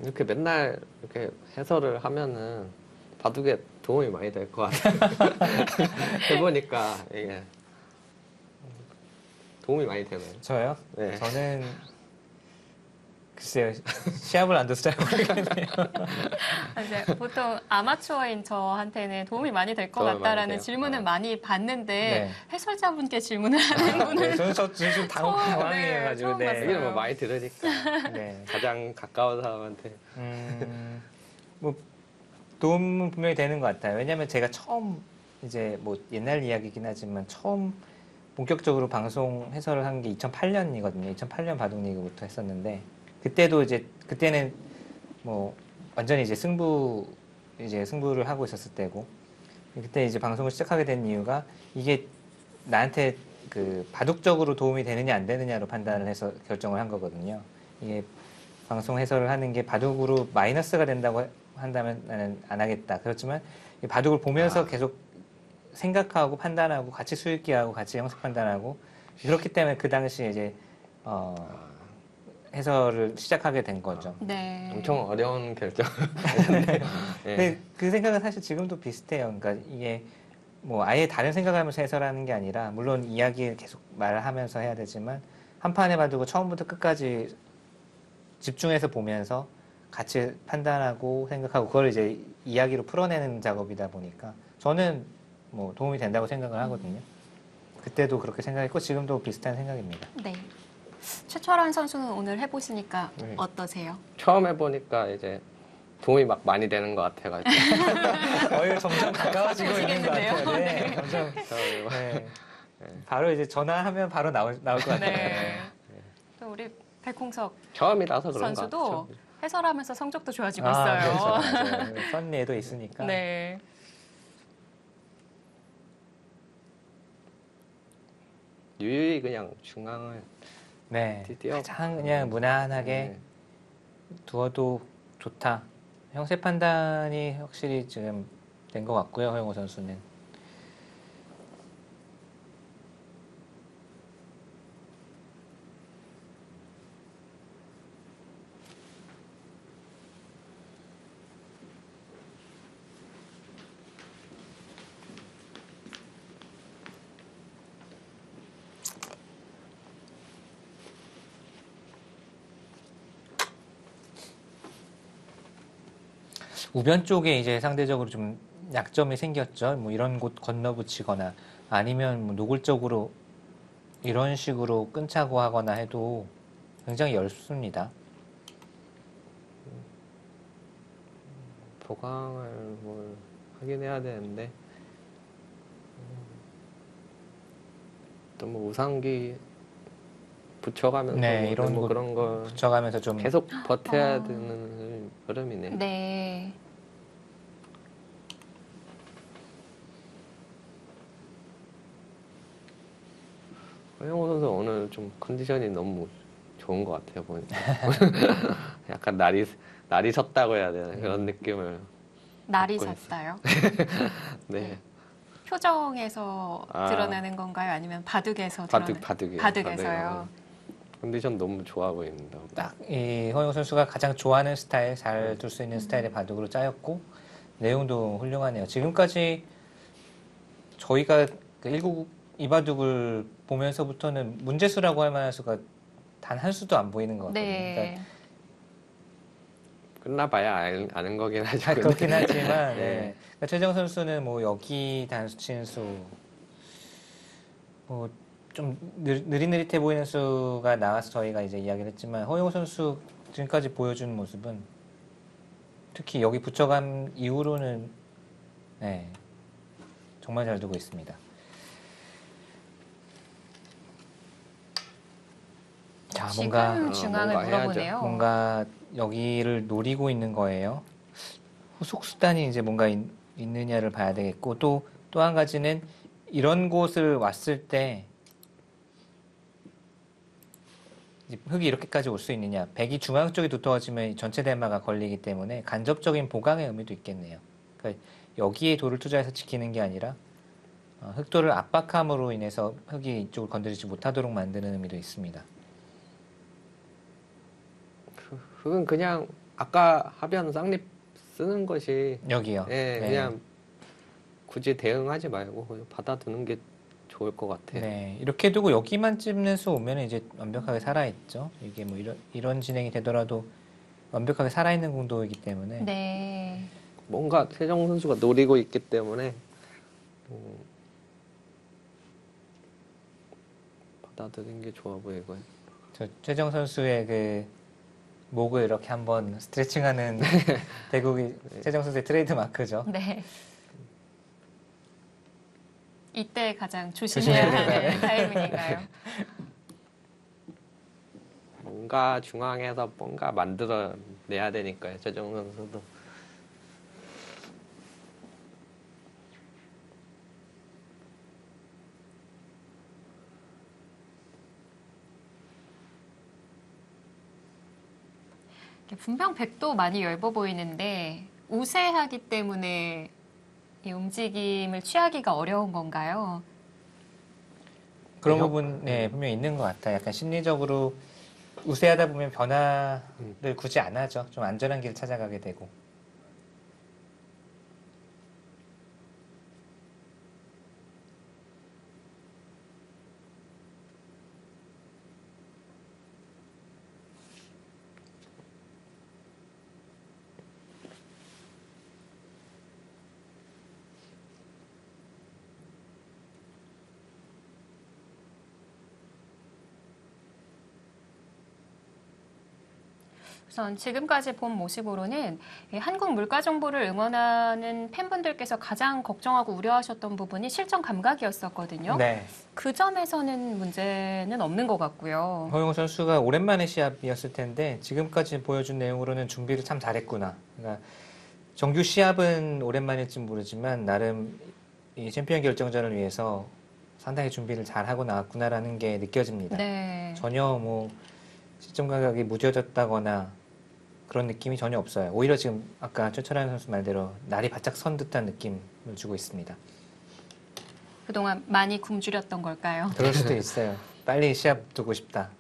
이렇게 맨날 이렇게 해설을 하면은 바둑에 도움이 많이 될 것 같아요. 해보니까 이게 도움이 많이 되네요. 저요? 네. 저는 글쎄요. 시합을 안 둬서 잘 모르겠네요. 이제 보통 아마추어인 저한테는 도움이 많이 될 것 도움이 많이 같다라는 돼요. 질문을 많이 받는데 네. 해설자분께 질문을 하는 분은 저는 좀 당황해가지고. 처음 봤어요. 얘기를 뭐 많이 들으니까 네. 가장 가까운 사람한테 뭐 도움은 분명히 되는 것 같아요. 왜냐하면 제가 처음 이제 뭐 옛날 이야기긴 하지만 처음 본격적으로 방송 해설을 한 게 2008년이거든요. 2008년 바둑리그부터 했었는데 그때는 뭐 완전히 이제 승부를 하고 있었을 때고 그때 이제 방송을 시작하게 된 이유가 이게 나한테 그 바둑적으로 도움이 되느냐 안 되느냐로 판단을 해서 결정을 한 거거든요. 이게 방송 해설을 하는 게 바둑으로 마이너스가 된다고 한다면 나는 안 하겠다. 그렇지만 이 바둑을 보면서 계속 생각하고 판단하고 같이 수익기하고 같이 형식 판단하고 그렇기 때문에 그 당시에 이제 해설을 시작하게 된 거죠. 네. 엄청 어려운 결정. 근데 그 생각은 사실 지금도 비슷해요. 그러니까 이게 뭐 아예 다른 생각하면서 해설하는 게 아니라 물론 이야기 계속 말하면서 해야 되지만 한 판에 바둑을 처음부터 끝까지 집중해서 보면서 같이 판단하고 생각하고 그걸 이제 이야기로 풀어내는 작업이다 보니까 저는 뭐 도움이 된다고 생각을 하거든요. 그때도 그렇게 생각했고 지금도 비슷한 생각입니다. 네. 최철원 선수는 오늘 해보시니까 네. 어떠세요? 처음 해보니까 이제 도움이 막 많이 되는 것 같아가지고. 점점 가까워지고 있는 것 같아요. 네, 점점 처음에 막 네. 바로 이제 전화하면 바로 나올 것 같아요. 네. 또 우리 백홍석 처음이라서 그런 것 선수도 같아요. 해설하면서 성적도 좋아지고 그렇죠. 있어요. 맞아요. 펀리에도 있으니까. 네. 유유히 그냥 중앙을 네. 드디어 가장 그냥 무난하게 네. 두어도 좋다. 형세 판단이 확실히 지금 된 것 같고요. 허영호 선수는. 우변 쪽에 이제 상대적으로 좀 약점이 생겼죠. 뭐 이런 곳 건너붙이거나 아니면 뭐 노골적으로 이런 식으로 끈차고 하거나 해도 굉장히 얇습니다. 보강을 뭘 하긴 해야 되는데 또 뭐 우상기 붙여가면서 네, 뭐 이런 뭐 거 그런 걸 붙여가면서 좀 계속 버텨야 아. 되는 흐름이네. 네. 허영호 선수 오늘 좀 컨디션이 너무 좋은 것 같아요 보니까. 약간 날이 섰다고 해야 되나 그런 느낌을. 날이 갖고 있어요. 섰다요. 네. 표정에서 아. 드러나는 건가요? 아니면 바둑에서 바둑이에요. 바둑에서요. 컨디션 너무 좋아 보입니다. 딱 이 허영호 선수가 가장 좋아하는 스타일, 잘 둘 수 있는 스타일의 바둑으로 짜였고 내용도 훌륭하네요. 지금까지 저희가 그 1국 이바둑을 보면서부터는 문제수라고 할 만한 수가 단 한 수도 안 보이는 것 같거든요. 네. 끝나봐야 아는 거긴 하죠. 그러니까 그렇긴 근데. 하지만 네. 네. 그러니까 최정 선수는 뭐 여기 단수 친수 뭐 좀 느릿느릿해 보이는 수가 나와서 저희가 이제 이야기를 했지만 허용호 선수 지금까지 보여준 모습은 특히 여기 붙여간 이후로는 네, 정말 잘 두고 있습니다. 자, 지금 뭔가 중앙을 뭔가 해야죠. 물어보네요. 뭔가 여기를 노리고 있는 거예요. 후속 수단이 이제 뭔가 있느냐를 봐야 되겠고 또 한 가지는 이런 곳을 왔을 때 이제 흙이 이렇게까지 올 수 있느냐. 백이 중앙 쪽에 두터워지면 전체 대마가 걸리기 때문에 간접적인 보강의 의미도 있겠네요. 그러니까 여기에 돌을 투자해서 지키는 게 아니라 흙돌을 압박함으로 인해서 흙이 이쪽을 건드리지 못하도록 만드는 의미도 있습니다. 그건 그냥 아까 하변 쌍립 쓰는 것이 여기요. 예, 네. 그냥 굳이 대응하지 말고 그냥 받아두는 게 좋을 것 같아요. 네, 이렇게 두고 여기만 찝는 수 오면 이제 완벽하게 살아있죠. 이게 뭐 이런 진행이 되더라도 완벽하게 살아있는 공도이기 때문에. 네. 뭔가 최정 선수가 노리고 있기 때문에 받아들이는 게 좋아 보이고요. 저 최정 선수의 그 목을 이렇게 한번 스트레칭하는 대국이 최정 선수의 트레이드 마크죠. 네. 이때 가장 조심해야 하는 타이밍인가요? 뭔가 중앙에서 뭔가 만들어 내야 되니까요. 최정 선수도. 분명 백도 많이 엷어 보이는데 우세하기 때문에 이 움직임을 취하기가 어려운 건가요? 그런 형- 부분 네, 분명히 있는 것 같아요. 약간 심리적으로 우세하다 보면 변화를 굳이 안 하죠. 좀 안전한 길을 찾아가게 되고. 우선 지금까지 본 모습으로는 이 한국 물가 정보를 응원하는 팬분들께서 가장 걱정하고 우려하셨던 부분이 실전 감각이었었거든요. 네. 그 점에서는 문제는 없는 것 같고요. 허용호 선수가 오랜만에 시합이었을 텐데 지금까지 보여준 내용으로는 준비를 참 잘했구나. 그러니까 정규 시합은 오랜만일진 모르지만 나름 이 챔피언 결정전을 위해서 상당히 준비를 잘하고 나왔구나라는 게 느껴집니다. 네. 전혀 뭐 시점 감각이 무뎌졌다거나 그런 느낌이 전혀 없어요. 오히려 지금 아까 최철한 선수 말대로 날이 바짝 선 듯한 느낌을 주고 있습니다. 그동안 많이 굶주렸던 걸까요? 그럴 수도 있어요. 빨리 시합 두고 싶다.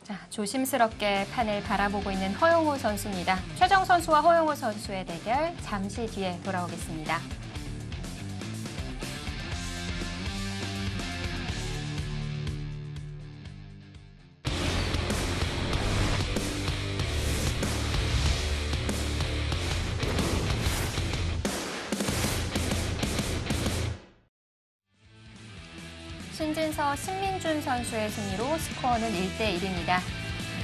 자, 조심스럽게 판을 바라보고 있는 허용호 선수입니다. 최정 선수와 허용호 선수의 대결 잠시 뒤에 돌아오겠습니다. 신진서 신민준 선수의 승리로 스코어는 1대1입니다.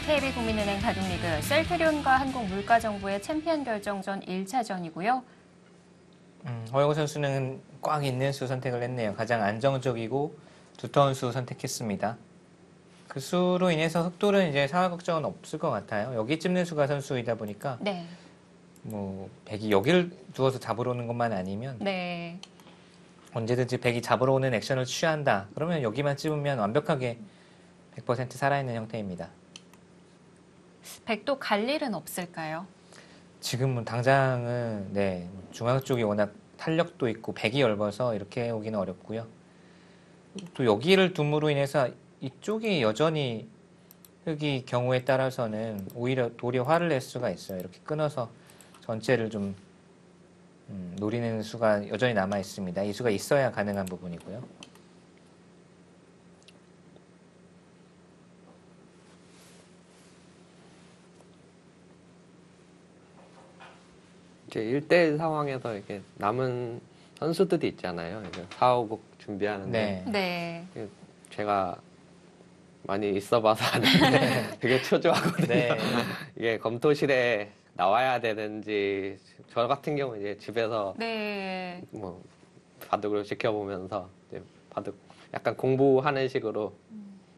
KB 국민은행 바둑리그 셀트리온과 한국물가정보의 챔피언 결정전 1차전이고요. 허영우 선수는 꽉 있는 수 선택을 했네요. 가장 안정적이고 두터운 수 선택했습니다. 그 수로 인해서 흑돌은 이제 상하 걱정은 없을 것 같아요. 여기 찝는 수가 선수이다 보니까 네. 뭐 백이 여기를 두어서 잡으러 오는 것만 아니면 네. 언제든지 백이 잡으러 오는 액션을 취한다. 그러면 여기만 찝으면 완벽하게 100% 살아있는 형태입니다. 백도 갈 일은 없을까요? 지금은 당장은 네, 중앙 쪽이 워낙 탄력도 있고 백이 넓어서 이렇게 오기는 어렵고요. 또 여기를 둠으로 인해서 이쪽이 여전히 흙이 경우에 따라서는 오히려 도리어 화를 낼 수가 있어요. 이렇게 끊어서 전체를 좀 노리는 수가 여전히 남아 있습니다. 이 수가 있어야 가능한 부분이고요. 이제 1대1 상황에서 이렇게 남은 선수들이 있잖아요. 이제 4, 5곡 준비하는데 네. 네. 제가 많이 있어봐서 아는데 되게 초조하거든요. 네. 이게 검토실에 나와야 되는지 저 같은 경우 이제 집에서 네. 뭐 바둑을 지켜보면서 이제 바둑 약간 공부하는 식으로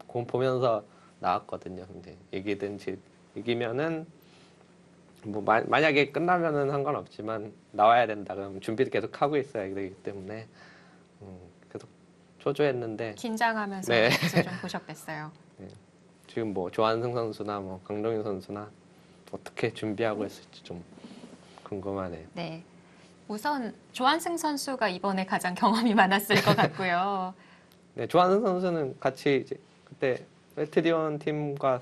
보면서 나왔거든요. 근데 이기면은 뭐 만약에 끝나면은 상관없지만 나와야 된다 그러면 준비를 계속 하고 있어야 되기 때문에 계속 초조했는데 긴장하면서 네. 좀 보셨겠어요. 지금 뭐 조한승 선수나 뭐 강동윤 선수나 어떻게 준비하고 있을지 좀 궁금하네요. 네. 우선 조한승 선수가 이번에 가장 경험이 많았을 것 같고요. 네, 조한승 선수는 같이 이제 그때 셀트리온 팀과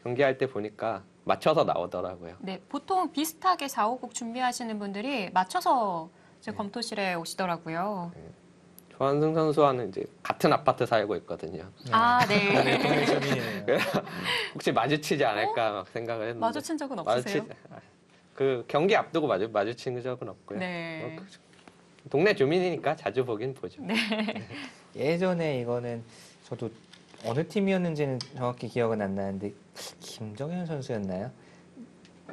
경기할 때 보니까 맞춰서 나오더라고요. 네, 보통 비슷하게 4, 5곡 준비하시는 분들이 맞춰서 이제 검토실에 오시더라고요. 조한승 선수와는 이제 같은 아파트 살고 있거든요. 아, 네. 동네 주민이네요. 혹시 마주치지 않을까 막 생각을 했는데 마주친 적은 없으세요? 그 경기 앞두고 마주친 적은 없고요. 네. 동네 주민이니까 자주 보긴 보죠. 네. 예전에 이거는 저도 어느 팀이었는지는 정확히 기억은 안 나는데 김정현 선수였나요?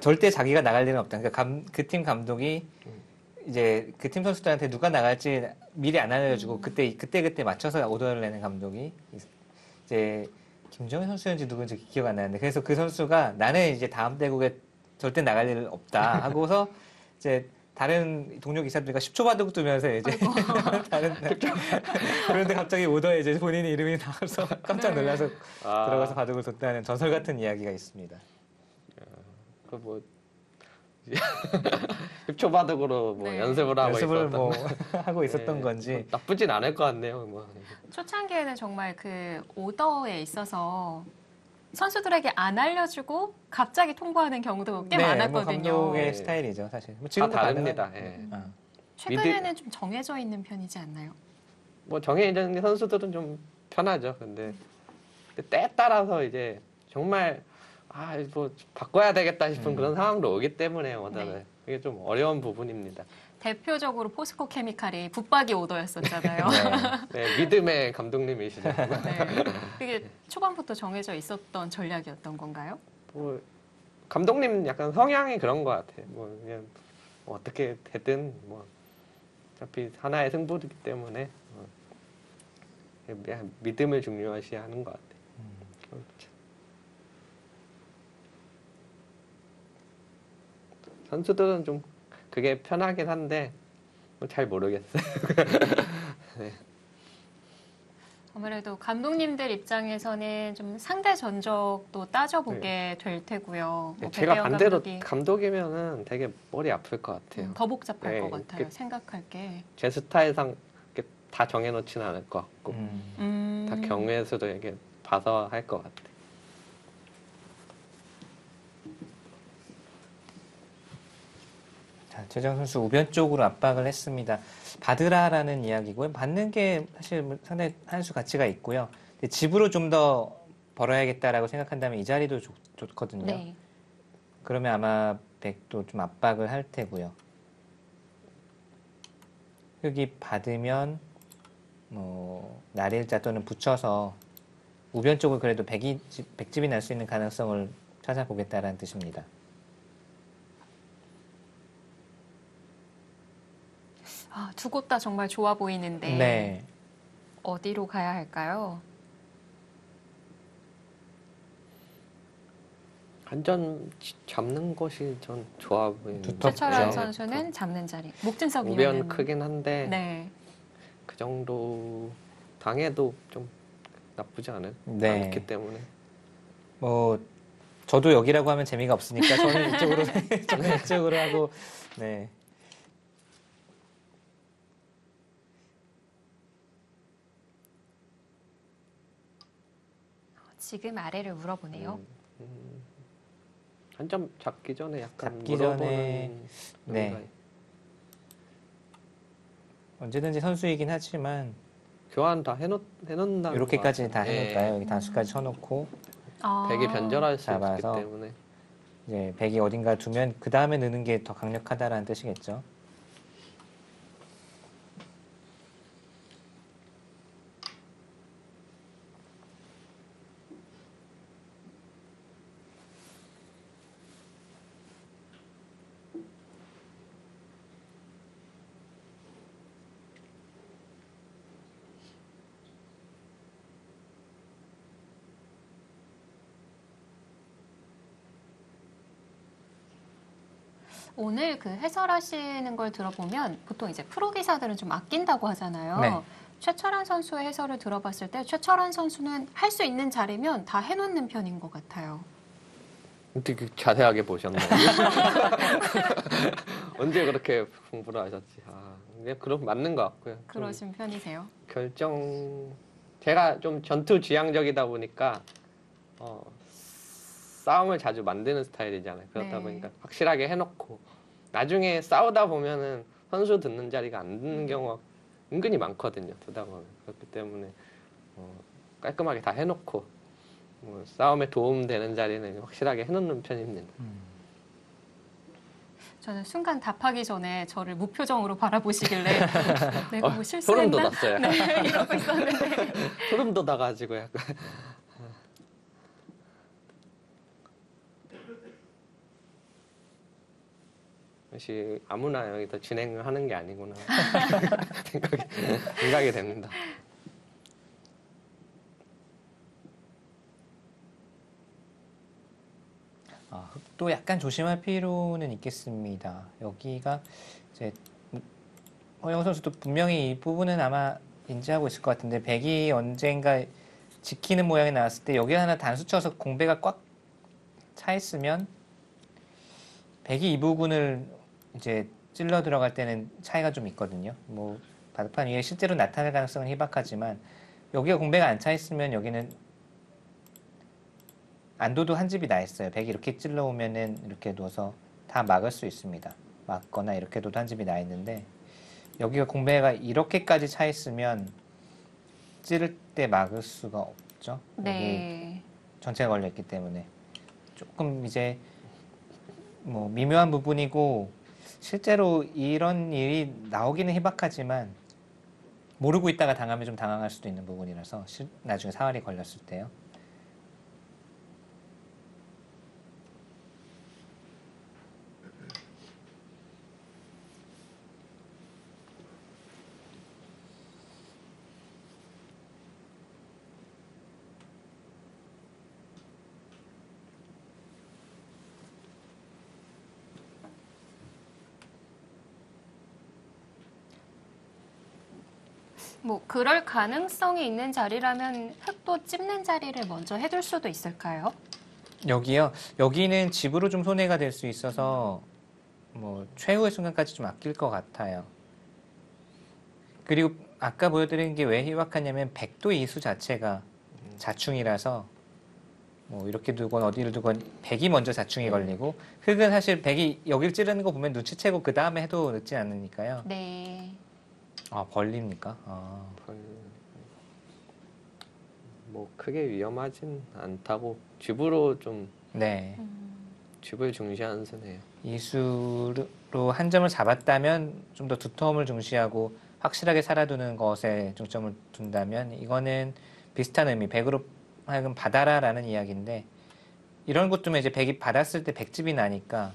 절대 자기가 나갈 일은 없다. 그러니까 그 팀 감독이 이제 그 팀 선수들한테 누가 나갈지 미리 안 알려주고 그때 맞춰서 오더를 내는 감독이 이제 김정현 선수였는지 누군지 기억 안 나는데 그래서 그 선수가 나는 이제 다음 대국에 절대 나갈 일 없다 하고서 이제 다른 동료 기사들과 10초 바둑 두면서 이제 다른 그런데 갑자기 오더에 이제 본인의 이름이 나와서 깜짝 놀라서 들어가서 바둑을 뒀다는 전설 같은 이야기가 있습니다. 그뭐 10초 바둑으로 뭐 네. 연습을 하고 연습을 있었던 뭐 하고 있었던 건지 나쁘진 않을 것 같네요. 뭐. 초창기에는 정말 그 오더에 있어서 선수들에게 안 알려주고 갑자기 통보하는 경우도 꽤 뭐 많았거든요. 감독의 네. 스타일이죠, 사실. 뭐 다 지금도 다릅니다. 가능하죠. 예. 아. 최근에는 좀 정해져 있는 편이지 않나요? 뭐 정해진 선수들은 좀 편하죠. 근데 때에 따라서 이제 정말 뭐 바꿔야 되겠다 싶은 그런 음. 상황도 오기 때문에 오더는 네. 그게 좀 어려운 부분입니다. 대표적으로 포스코 케미칼이 붙박이 오더였었잖아요. 네, 믿음의 감독님이시죠. 네. 이게 초반부터 정해져 있었던 전략이었던 건가요? 뭐 감독님 약간 성향이 그런 것 같아요. 뭐 그냥 어떻게 되든 뭐 어차피 하나의 승부이기 때문에 그냥 믿음을 중요시하는 것 같아요. 그렇죠. 선수들은 좀 그게 편하긴 한데 뭐잘 모르겠어요. 아무래도 감독님들 입장에서는 좀 상대 전적도 따져보게 될 테고요. 뭐 제가 배대현 반대로 감독이 감독이면은 되게 머리 아플 것 같아요. 더 복잡할 네, 것 같아요. 그- 생각할 게. 제 스타일상 이렇게 다 정해놓지는 않을 것 같고 다 음. 경우에서도 이게 봐서 할 것 같아요. 자, 최정 선수 우변 쪽으로 압박을 했습니다. 받으라라는 이야기고요. 받는 게 사실 뭐 상당히 한 수 가치가 있고요. 근데 집으로 좀 더 벌어야겠다라고 생각한다면 이 자리도 좋거든요. 네. 그러면 아마 백도 좀 압박을 할 테고요. 흙이 받으면 뭐 날일자 또는 붙여서 우변 쪽을 그래도 백집이 날 수 있는 가능성을 찾아보겠다라는 뜻입니다. 아, 두 곳 다 정말 좋아 보이는데 네. 어디로 가야 할까요? 완전 잡는 것이 전 좋아 보이는데 두텁죠. 최철환 네. 선수는 잡는 자리. 목진석 우변 위원은 크긴 한데 네. 그 정도 당해도 좀 나쁘지 네. 않기 때문에 뭐 저도 여기라고 하면 재미가 없으니까 저는 이쪽으로 저는 이쪽으로 하고 네. 지금 아래를 물어보네요. 한 점 잡기 전에 약간 잡기 전에 물어보는 네. 의미가 언제든지 선수이긴 하지만 교환 다 해놓는다. 이렇게까지 다 해놓을까요? 여기 단수까지 쳐놓고 아, 백이 변절할 수 잡아서. 있기 때문에 이제 백이 어딘가 두면 그 다음에 넣는 게 더 강력하다라는 뜻이겠죠. 오늘 그 해설하시는 걸 들어보면 보통 이제 프로 기사들은 좀 아낀다고 하잖아요. 네. 최철환 선수의 해설을 들어봤을 때 최철환 선수는 할 수 있는 자리면 다 해놓는 편인 것 같아요. 되게 자세하게 보셨나요? 언제 그렇게 공부를 하셨지? 그냥 그럼 맞는 것 같고요. 좀 그러신 편이세요? 제가 좀 전투 지향적이다 보니까 싸움을 자주 만드는 스타일이잖아요. 그렇다 네. 보니까 확실하게 해놓고 나중에 싸우다 보면은 선수 듣는 자리가 안 듣는 경우가 은근히 많거든요. 두다 보면 그렇기 때문에 깔끔하게 다 해놓고 싸움에 도움되는 자리는 확실하게 해놓는 편입니다. 저는 순간 답하기 전에 저를 무표정으로 바라보시길래 내가 뭐 소름 실수했나? 돋았어요. 네, 이러고 있었는데 소름 돋아가지고 약간 역시 아무나 여기서 진행을 하는 게 아니구나 생각이 됩니다. 흙도 약간 조심할 필요는 있겠습니다. 여기가 이제 허영 선수도 분명히 이 부분은 아마 인지하고 있을 것 같은데 백이 언젠가 지키는 모양이 나왔을 때 여기 하나 단수 쳐서 공배가 꽉 차 있으면 백이 이 부분을 이제 찔러 들어갈 때는 차이가 좀 있거든요. 뭐 바둑판 위에 실제로 나타날 가능성은 희박하지만 여기가 공배가 안 차 있으면 여기는 안도도 한 집이 나 있어요. 백이 이렇게 찔러오면은 이렇게 둬서 다 막을 수 있습니다. 막거나 이렇게 둬도 한 집이 나 있는데 여기가 공배가 이렇게까지 차 있으면 찌를 때 막을 수가 없죠. 여기 네. 전체가 걸려 있기 때문에 조금 이제 뭐 미묘한 부분이고 실제로 이런 일이 나오기는 희박하지만 모르고 있다가 당하면 좀 당황할 수도 있는 부분이라서 나중에 사활이 걸렸을 때요. 뭐 그럴 가능성이 있는 자리라면 흙도 찝는 자리를 먼저 해둘 수도 있을까요? 여기요. 여기는 집으로 좀 손해가 될 수 있어서 뭐 최후의 순간까지 좀 아낄 것 같아요. 그리고 아까 보여드린 게 왜 희박하냐면 백도 이수 자체가 자충이라서 뭐 이렇게 두건 어디를 두건 백이 먼저 자충이 걸리고 흙은 사실 백이 여길 찌르는 거 보면 눈치채고 그 다음에 해도 늦지 않으니까요. 네. 아 벌립니까? 아. 뭐 크게 위험하진 않다고 집으로 좀 네. 집을 중시하는 세네요. 이수로 한 점을 잡았다면 좀 더 두터움을 중시하고 확실하게 살아두는 것에 중점을 둔다면 이거는 비슷한 의미, 백으로 하여금 받아라라는 이야기인데 이런 것도 이제 백이 받았을 때 백집이 나니까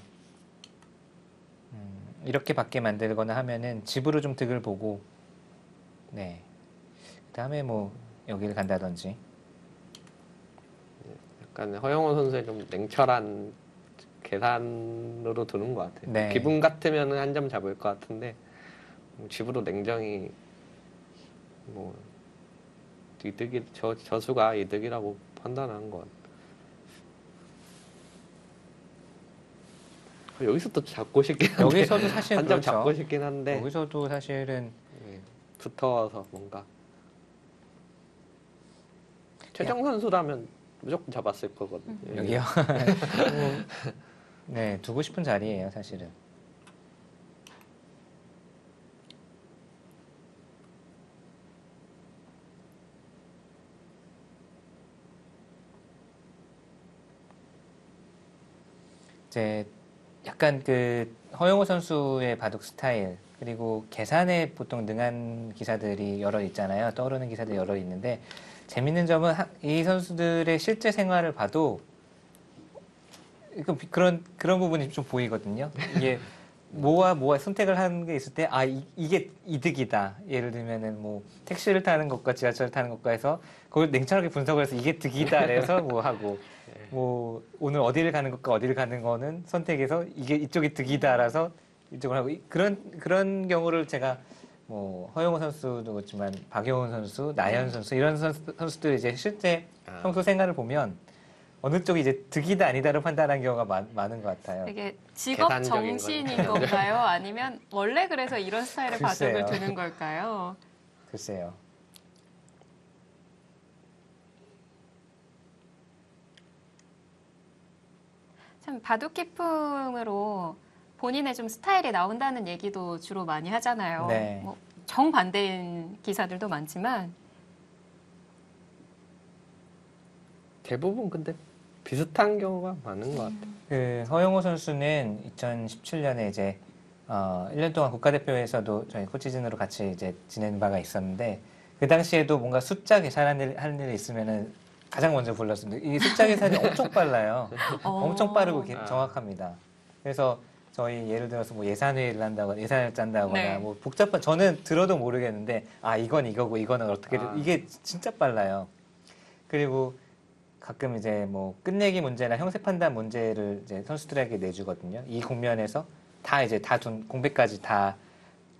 이렇게 받게 만들거나 하면은 집으로 좀 득을 보고 네. 그다음에 뭐 여기를 간다든지 약간 허영호 선수의 좀 냉철한 계산으로 두는 것 같아요. 네. 기분 같으면은 한 점 잡을 것 같은데 집으로 냉정히 뭐 이득이 저수가 이득이라고 판단하는 것 같아요. 여기서 또 잡고 싶긴 한데 여기서도 사실 한 점 그렇죠. 잡고 싶긴 한데 여기서도 사실은 예, 두터워서 뭔가 최정 선수라면 무조건 잡았을 거거든요. 여기요. 네, 두고 싶은 자리예요, 사실은. 이제 약간 그 허용호 선수의 바둑 스타일 그리고 계산에 보통 능한 기사들이 여러 있잖아요. 떠오르는 기사들이 여러 있는데 재밌는 점은 이 선수들의 실제 생활을 봐도 그런 부분이 좀 보이거든요. 이게 뭐와 선택을 하는 게 있을 때, 이게 이득이다. 예를 들면은 뭐, 택시를 타는 것과 지하철을 타는 것과 해서, 그걸 냉철하게 분석을 해서 이게 득이다. 그래서 뭐 하고, 뭐, 오늘 어디를 가는 것과 어디를 가는 거는 선택해서 이쪽이 득이다라서 이쪽을 하고, 그런 경우를 제가 뭐, 허용호 선수도 그렇지만, 박용훈 선수, 나연 선수, 이런 선수들 이제 실제 평소 생활을 보면, 어느 쪽이 이제 득이다 아니다를 판단하는 경우가 많은 것 같아요. 이게 직업 계산적인 정신인 건가요? 아니면 원래 그래서 이런 스타일의 글쎄요. 바둑을 두는 걸까요? 글쎄요. 참 바둑 키풍으로 본인의 좀 스타일이 나온다는 얘기도 주로 많이 하잖아요. 네. 뭐 정반대인 기사들도 많지만 대부분 근데 비슷한 경우가 많은 것 같아요. 그 허용호 선수는 2017년에 이제 1년 동안 국가대표에서도 저희 코치진으로 같이 이제 지낸 바가 있었는데 그 당시에도 뭔가 숫자 계산하는 일이 있으면은 가장 먼저 불렀습니다. 이 숫자 계산이 엄청 빨라요. 엄청 빠르고 정확합니다. 그래서 저희 예를 들어서 뭐 예산회의를 한다거나 예산을 짠다거나 네. 뭐 복잡한 저는 들어도 모르겠는데 이건 이거고 이거는 어떻게 이게 진짜 빨라요. 그리고 가끔 이제 뭐 끝내기 문제나 형세 판단 문제를 이제 선수들에게 내주거든요. 이 국면에서 공백까지 다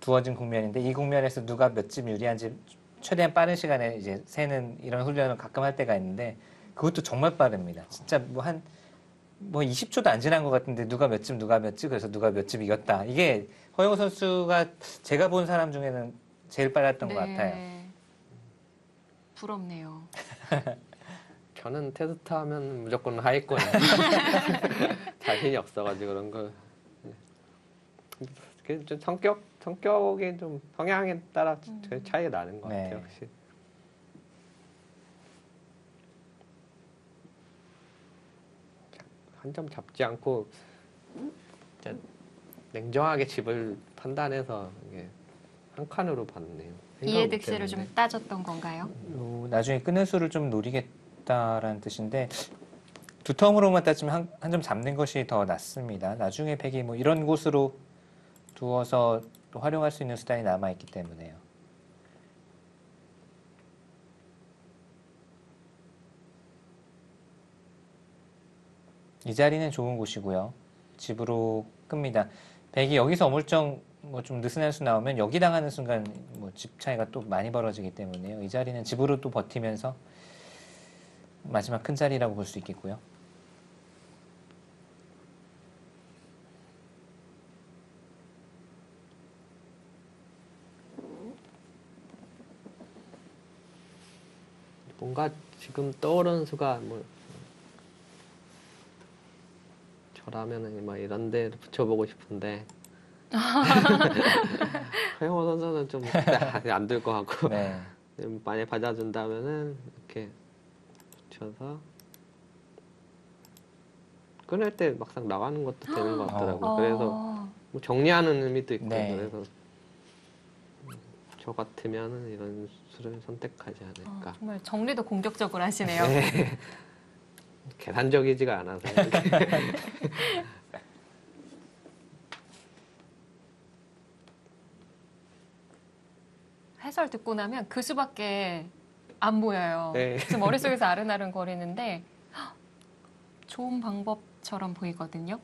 두어진 국면인데 이 국면에서 누가 몇 집 유리한지 최대한 빠른 시간에 이제 세는 이런 훈련을 가끔 할 때가 있는데 그것도 정말 빠릅니다. 진짜 뭐 20초도 안 지난 것 같은데 누가 몇 집 그래서 누가 몇 집 이겼다. 이게 허용호 선수가 제가 본 사람 중에는 제일 빨랐던 것 같아요. 부럽네요. 저는 테스트 하면 무조건 하위권이에요. 자신이 없어가지고 그런 거. 좀 성격이 좀 성향에 따라 차이가 나는 것 같아요. 확실히. 한 점 잡지 않고 진짜 냉정하게 집을 판단해서 이게 한 칸으로 봤네요. 생각 이해득실을 좀 못했는데. 따졌던 건가요? 나중에 끄는 수를 좀 노리겠다라는 뜻인데 두텀으로만 따지면 한 점 잡는 것이 더 낫습니다. 나중에 백이 뭐 이런 곳으로 두어서 또 활용할 수 있는 수단이 남아있기 때문에요. 이 자리는 좋은 곳이고요. 집으로 끕니다. 백이 여기서 어물쩡 뭐 좀 느슨한 수 나오면 여기 당하는 순간 뭐 집 차이가 또 많이 벌어지기 때문에요. 이 자리는 집으로 또 버티면서 마지막 큰 자리라고 볼 수 있겠고요. 뭔가 지금 떠오르는 수가 뭐 저라면은 막 이런 데 붙여보고 싶은데 허영호 선수는 좀 안 될 것 같고 네. 많이 받아준다면은 이렇게 붙여서 끊을 때 막상 나가는 것도 되는 것 같더라고요. 그래서 뭐 정리하는 의미도 있고요. 네. 그래서 저 같으면은 이런 수를 선택하지 않을까. 정말 정리도 공격적으로 하시네요. 네. 계산적이지가 않아서. 해설 듣고 나면 그 수밖에 안 보여요. 네. 그래서 머릿속에서 아른아른 거리는데 좋은 방법처럼 보이거든요.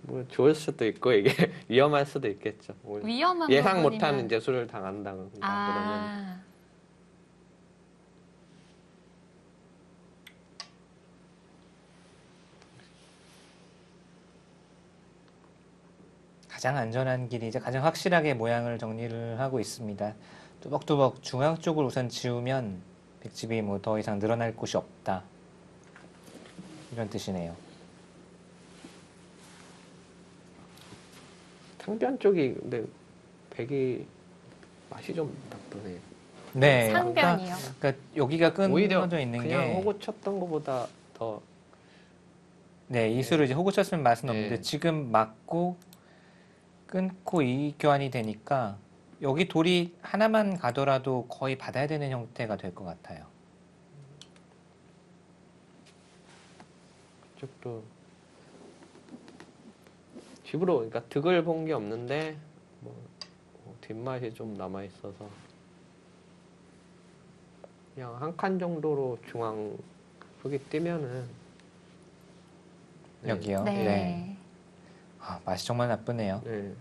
뭐 좋을 수도 있고 이게 위험할 수도 있겠죠. 뭐 위험한 예상 부분이면- 못한 이제 수를 당한다거나 그러면 아, 가장 안전한 길이 이제 가장 확실하게 모양을 정리를 하고 있습니다. 뚜벅뚜벅 중앙 쪽을 우선 지우면 백집이 뭐 더 이상 늘어날 곳이 없다. 이런 뜻이네요. 상변 쪽이 근데 백이 맛이 좀 나쁘네요. 네. 상변이요. 그러니까 여기가 오히려 끊어져 있는 그냥 게 호구 쳤던 것보다 더 네, 이수를 이제 호구 쳤으면 맛은 네. 없는데 지금 맞고 끊고 이 교환이 되니까 여기 돌이 하나만 가더라도 거의 받아야 되는 형태가 될 것 같아요. 쪽도 집으로 그러니까 득을 본 게 없는데 뭐 뒷맛이 좀 남아 있어서 그냥 한 칸 정도로 중앙 흙이 뜨면은 네. 여기요. 네. 아, 맛이 정말 나쁘네요. 네.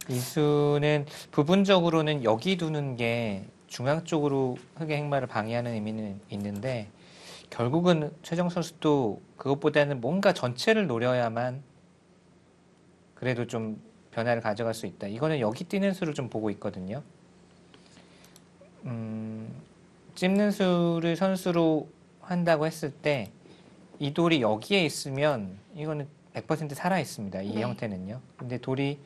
이수는 부분적으로는 여기 두는 게 중앙 쪽으로 흙의 행마를 방해하는 의미는 있는데 결국은 최정 선수도 그것보다는 뭔가 전체를 노려야만 그래도 좀 변화를 가져갈 수 있다. 이거는 여기 뛰는 수를 좀 보고 있거든요. 찝는 수를 선수로 한다고 했을 때 이 돌이 여기에 있으면 이거는 100% 살아 있습니다. 이 네. 형태는요. 근데 돌이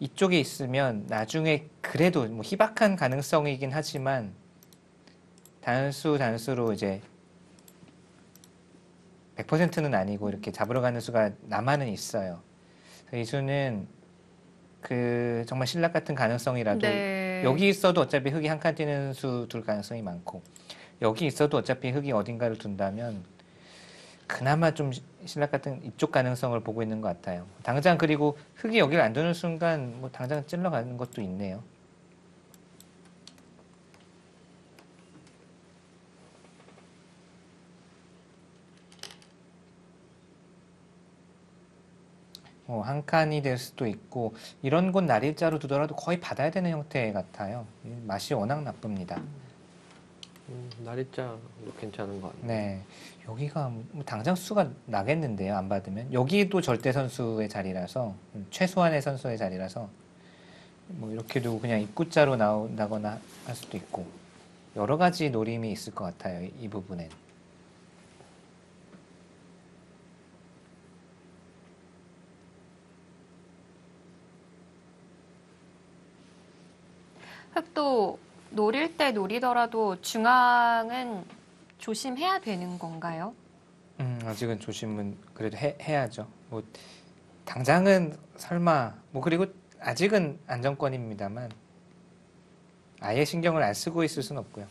이쪽에 있으면 나중에 그래도 뭐 희박한 가능성이긴 하지만 단수로 이제 100%는 아니고 이렇게 잡으러 가는 수가 남아는 있어요. 그래서 이 수는 그 정말 신락 같은 가능성이라도 네. 여기 있어도 어차피 흙이 한 칸 뛰는 수 둘 가능성이 많고 여기 있어도 어차피 흙이 어딘가를 둔다면 그나마 좀 신락 같은 이쪽 가능성을 보고 있는 것 같아요. 당장 그리고 흙이 여기를 안 두는 순간 뭐 당장 찔러가는 것도 있네요. 한 칸이 될 수도 있고 이런 곳 날일자로 두더라도 거의 받아야 되는 형태 같아요. 맛이 워낙 나쁩니다. 날일자도 괜찮은 것 같네요. 네, 여기가 뭐 당장 수가 나겠는데요. 안 받으면 여기도 절대 선수의 자리라서 최소한의 선수의 자리라서 뭐 이렇게도 그냥 입구자로 나온다거나 할 수도 있고 여러 가지 노림이 있을 것 같아요. 이 부분엔. 흑도 노릴 때 노리더라도 중앙은 조심해야 되는 건가요? 아직은 조심은 그래도 해야죠. 뭐 당장은 설마 뭐 그리고 아직은 안정권입니다만 아예 신경을 안 쓰고 있을 수는 없고요.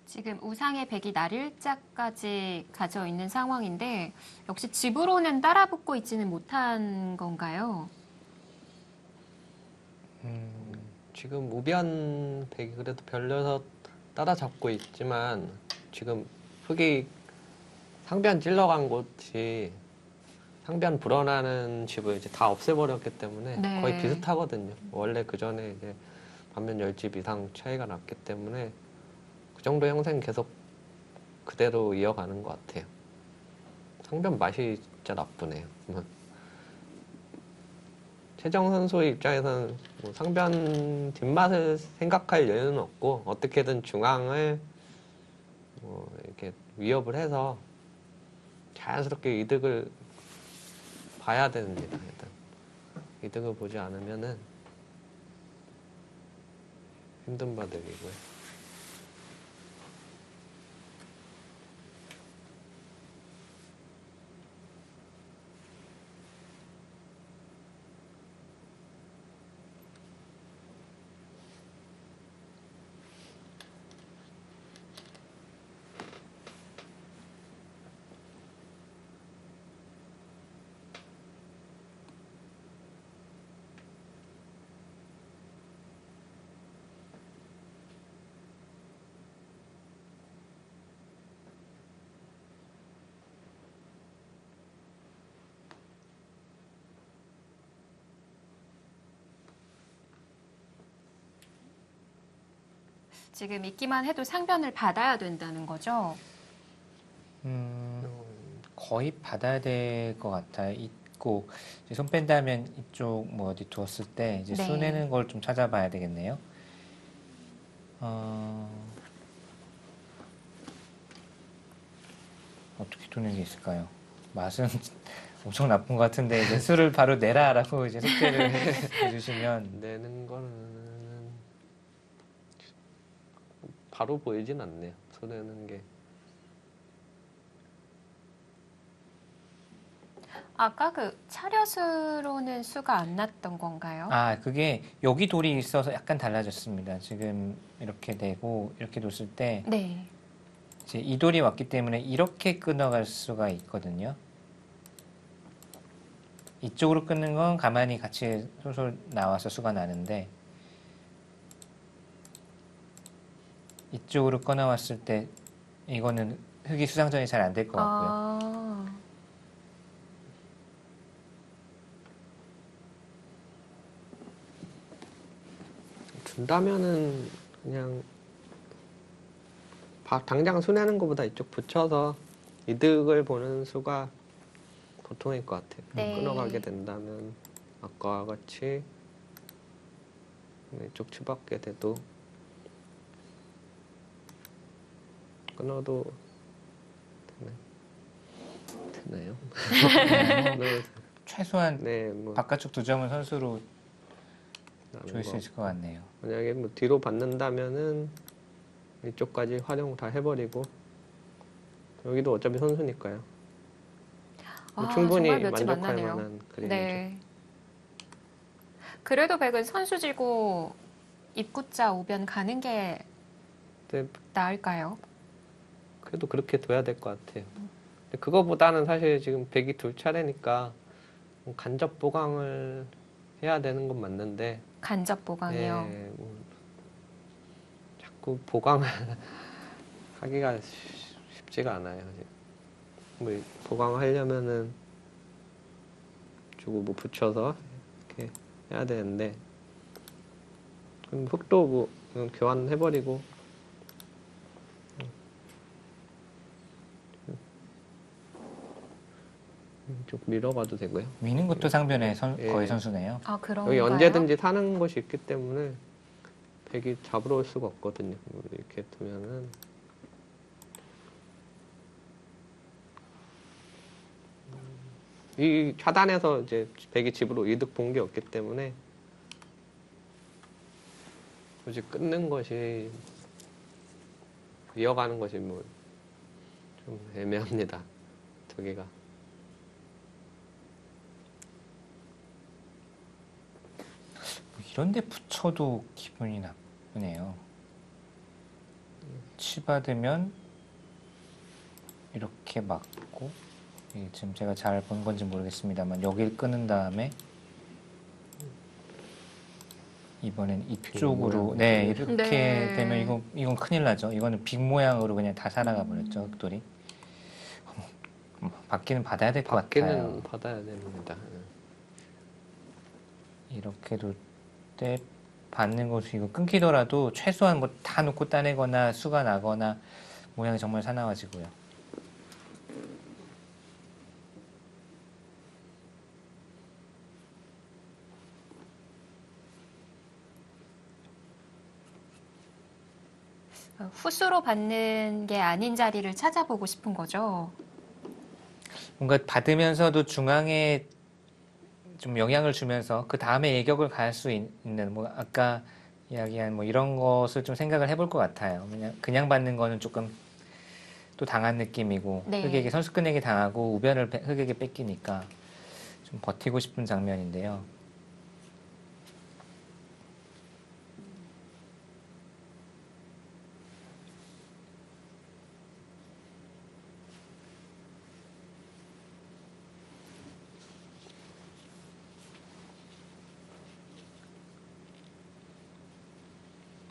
지금 우상의 백이 날일자까지 가져 있는 상황인데 역시 집으로는 따라붙고 있지는 못한 건가요? 지금 우변 백이 그래도 별려서 따라잡고 있지만 지금 흑이 상변 찔러간 곳이 상변 불어나는 집을 이제 다 없애버렸기 때문에 네. 거의 비슷하거든요. 원래 그 전에 이제 반면 10집 이상 차이가 났기 때문에 그 정도 형태는 계속 그대로 이어가는 것 같아요. 상변 맛이 진짜 나쁘네요. 최정 선수 입장에서는 뭐 상변 뒷맛을 생각할 여유는 없고 어떻게든 중앙을 뭐 이렇게 위협을 해서 자연스럽게 이득을 봐야 됩니다. 일단 이득을 보지 않으면은 힘든 바들이고요. 지금 있기만 해도 상변을 받아야 된다는 거죠? 거의 받아야 될 것 같아요. 있고 이제 손 뺀다 하면 이쪽 뭐 어디 두었을 때 이제 네. 수내는 걸 좀 찾아봐야 되겠네요. 어떻게 두는 게 있을까요? 맛은 엄청 나쁜 것 같은데 이제 술을 바로 내라라고 이제 숙제를 해주시면 내는 거는 바로 보이진 않네요. 손에는 게. 아까 그 차렷으로는 수가 안 났던 건가요? 그게 여기 돌이 있어서 약간 달라졌습니다. 지금 이렇게 되고 이렇게 뒀을 때 네. 이제 이 돌이 왔기 때문에 이렇게 끊어갈 수가 있거든요. 이쪽으로 끊는 건 가만히 같이 솔솔 나와서 수가 나는데 이쪽으로 끊어왔을 때 이거는 흑이 수상전이 잘 안 될 것 같고요. 준다면은 그냥 당장 손해하는 것보다 이쪽 붙여서 이득을 보는 수가 보통일 것 같아요. 네. 끊어가게 된다면 아까와 같이 이쪽 치받게 돼도 끊어도 되나요? 네, 최소한 네, 뭐 바깥쪽 두 점은 선수로 나는 조일 수 거. 있을 것 같네요. 만약에 뭐 뒤로 받는다면은 이쪽까지 활용 다 해버리고 여기도 어차피 선수니까요. 충분히 정말 몇지 만족할 만나네요. 만한 그림이죠. 네. 그래도 백은 선수지고 입구자 우변 가는 게 근데 나을까요? 그래도 그렇게 둬야 될 것 같아요. 근데 그거보다는 사실 지금 백이 둘 차례니까 간접 보강을 해야 되는 건 맞는데 간접 보강이요. 예, 자꾸 보강을 하기가 쉽지가 않아요. 뭐 보강하려면은 주고 뭐 붙여서 이렇게 해야 되는데 그럼 흙도 뭐 그냥 교환해버리고 좀 밀어봐도 되고요. 미는 것도 상변의 예. 거의 선수네요. 아, 그런가요? 여기 언제든지 사는 곳이 있기 때문에 백이 잡으러 올 수가 없거든요. 이렇게 두면은 이 차단해서 이제 백이 집으로 이득 본 게 없기 때문에 굳이 끊는 것이 이어가는 것이 뭐 좀 애매합니다. 두 개가. 이런데 붙여도 기분이 나쁘네요. 치받으면 이렇게 맞고, 이게 지금 제가 잘 본 건지 모르겠습니다만 여기를 끊은 다음에 이번엔 이쪽으로, 네, 이렇게 네. 되면 이건 큰일 나죠. 이거는 빅 모양으로 그냥 다 살아가 버렸죠, 흑돌이. 받기는 받아야 될 것 같아요. 받기는 받아야 됩니다. 이렇게 둘 때 받는 것이 이거 끊기더라도 최소한 뭐 다 놓고 따내거나 수가 나거나 모양이 정말 사나워지고요. 후수로 받는 게 아닌 자리를 찾아보고 싶은 거죠. 뭔가 받으면서도 중앙에 좀 영향을 주면서 그 다음에 일격을 가할 수 있는 뭐 아까 이야기한 뭐 이런 것을 좀 생각을 해볼 것 같아요. 그냥 받는 거는 조금 또 당한 느낌이고 네. 흑에게 선수끈에게 당하고 우변을 흑에게 뺏기니까 좀 버티고 싶은 장면인데요.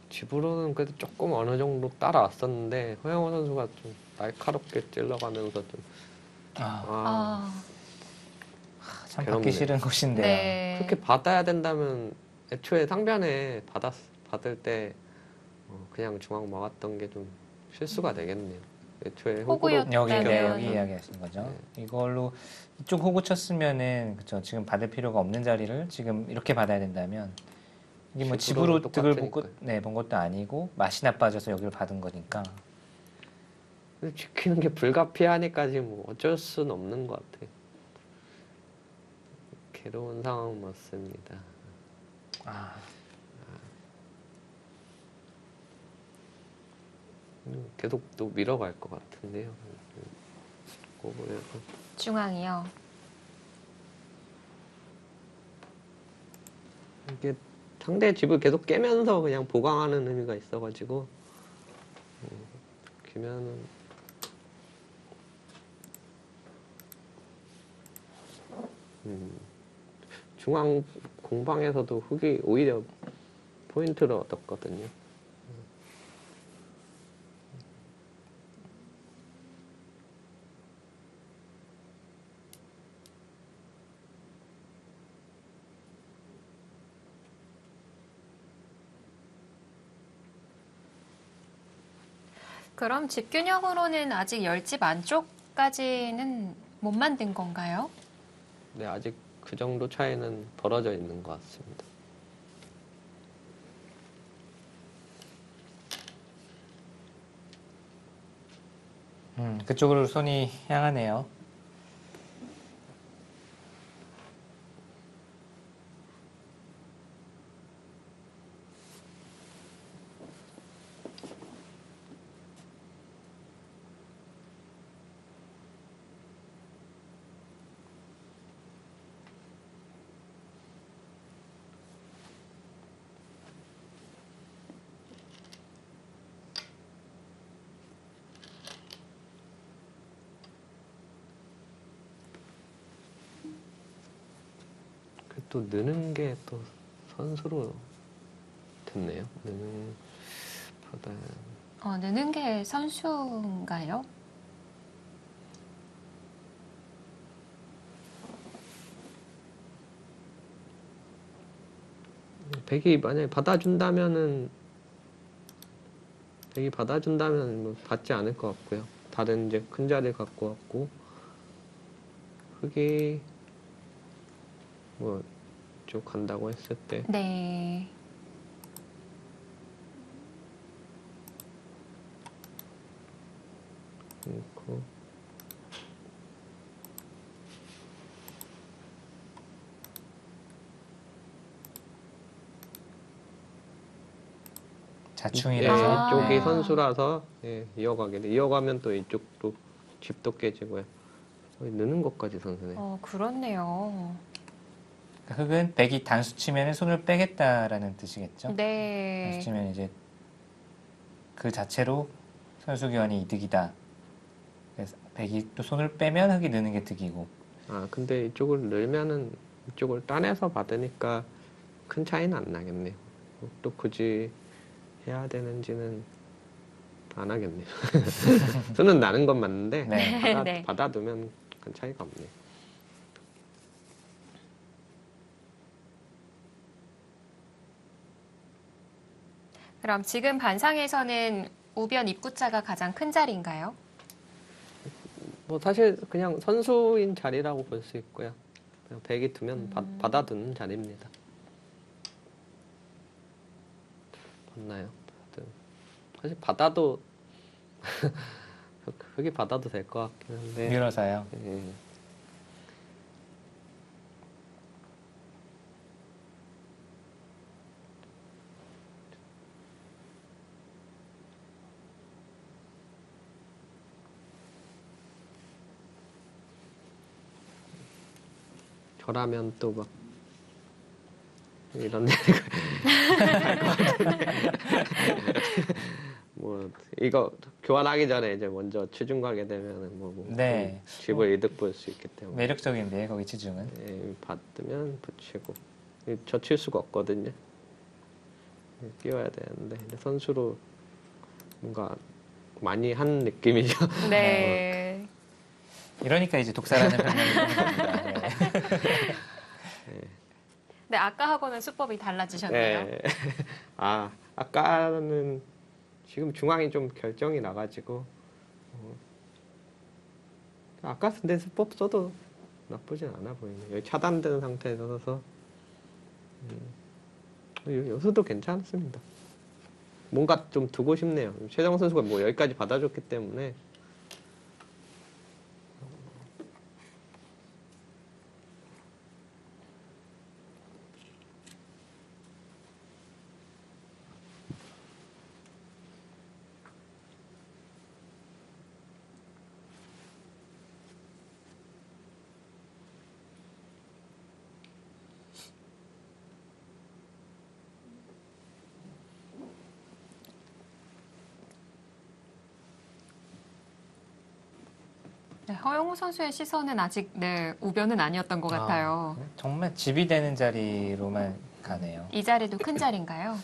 집으로는 그래도 조금 어느 정도 따라왔었는데 허영호 선수가 좀 날카롭게 찔러가면서 좀 아, 참 괴롭네요. 받기 싫은 곳인데요. 네. 그렇게 받아야 된다면 애초에 상변에 받을 때 그냥 중앙 막았던 게 좀 실수가 되겠네요. 애초에 호구로 호구였다면- 여기 그러면- 여기 이야기하시는 거죠. 이걸로 이쪽 호구 쳤으면은 그쵸, 지금 받을 필요가 없는 자리를 지금 이렇게 받아야 된다면 이게 뭐 집으로는 집으로 득을 똑같으니까요. 본 것도 아니고 맛이 나빠져서 여기를 받은 거니까. 근데 지키는 게 불가피하니까 지금 뭐 어쩔 수는 없는 것 같아요. 괴로운 상황 맞습니다. 아, 계속 또 밀어갈 것 같은데요. 꼬부려서. 중앙이요. 이게 상대 집을 계속 깨면서 그냥 보강하는 의미가 있어가지고 기면은 중앙 공방에서도 흑이 오히려 포인트를 얻었거든요. 그럼 집균형으로는 아직 10집 안쪽까지는 못 만든 건가요? 네, 아직 그 정도 차이는 벌어져 있는 것 같습니다. 그쪽으로 손이 향하네요. 또 느는 게 또 선수로 됐네요. 느는 바다. 느는 게 선수인가요? 백이 만약에 받아준다면은 뭐 받지 않을 것 같고요. 다른 이제 큰 자리 갖고 왔고 흑이 뭐 쭉 간다고 했을 때 네. 그렇고 자충이라서. 이쪽이 네. 선수라서 이어가게 돼. 이어가면 또 이쪽도 집도 깨지고요. 거의 느는 것까지 선수네. 그렇네요. 흑은 백이 단수 치면 손을 빼겠다라는 뜻이겠죠. 네. 단수 치면 이제 그 자체로 선수 교환이 이득이다. 그래서 백이 또 손을 빼면 흑이 느는 게 득이고. 아 근데 이쪽을 늘면은 이쪽을 따내서 받으니까 큰 차이는 안 나겠네요. 또 굳이 해야 되는지는 안 하겠네요. 손은 나는 건 맞는데 네. 네. 받아두면 큰 차이가 없네요. 그럼 지금 반상에서는 우변 입구자가 가장 큰 자리인가요? 뭐 사실 그냥 선수인 자리라고 볼 수 있고요. 그냥 백이 두면 받아두는 자리입니다. 맞나요? 사실 받아도 흑이 받아도 될 것 같긴 한데. 밀어서요. 예. 저라면 또 막 이런 뭐 이거 교환하기 전에 이제 먼저 취중 가게 되면은 뭐 네. 집을 이득 볼 수 있기 때문에 매력적인데 거기 치중은. 받으면 붙이고 젖힐 수가 없거든요. 끼워야 되는데 근데 선수로 뭔가 많이 한 느낌이죠. 네. 이러니까 이제 독사라는 별명이 있는 겁니다. 네. 네, 아까하고는 수법이 달라지셨네요. 네. 아까는 지금 중앙이 좀 결정이 나가지고 아까 근데 수법 써도 나쁘진 않아 보이네요. 여기 차단된 상태에서 서서 여수도 괜찮습니다. 뭔가 좀 두고 싶네요. 최정 선수가 뭐 여기까지 받아줬기 때문에 네, 허영우 선수의 시선은 아직 우변은 아니었던 것 같아요. 정말 집이 되는 자리로만 가네요. 이 자리도 큰 자리인가요?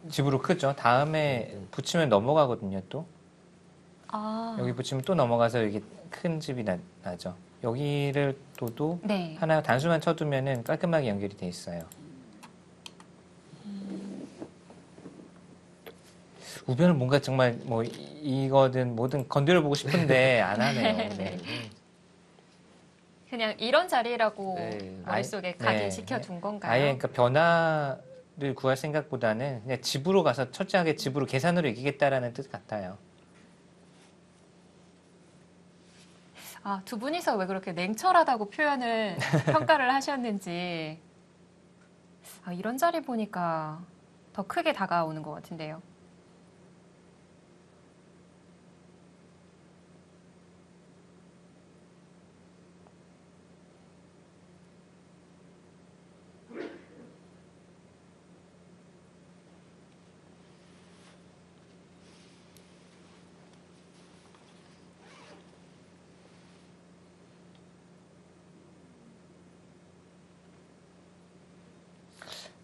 집으로 크죠. 다음에 붙이면 넘어가거든요. 또 여기 붙이면 또 넘어가서 이게 큰 집이 나죠. 여기를 둬도 네. 하나 단수만 쳐두면은 깔끔하게 연결이 돼 있어요. 우변은 뭔가 정말 뭐 이거든 뭐든 건드려보고 싶은데 안 하네요. 네. 그냥 이런 자리라고 네. 머릿속에 네. 각인시켜둔 건가요? 아예 그러니까 변화를 구할 생각보다는 그냥 집으로 가서 철저하게 집으로 계산으로 이기겠다라는 뜻 같아요. 두 분이서 왜 그렇게 냉철하다고 표현을 평가를 하셨는지 이런 자리 보니까 더 크게 다가오는 것 같은데요.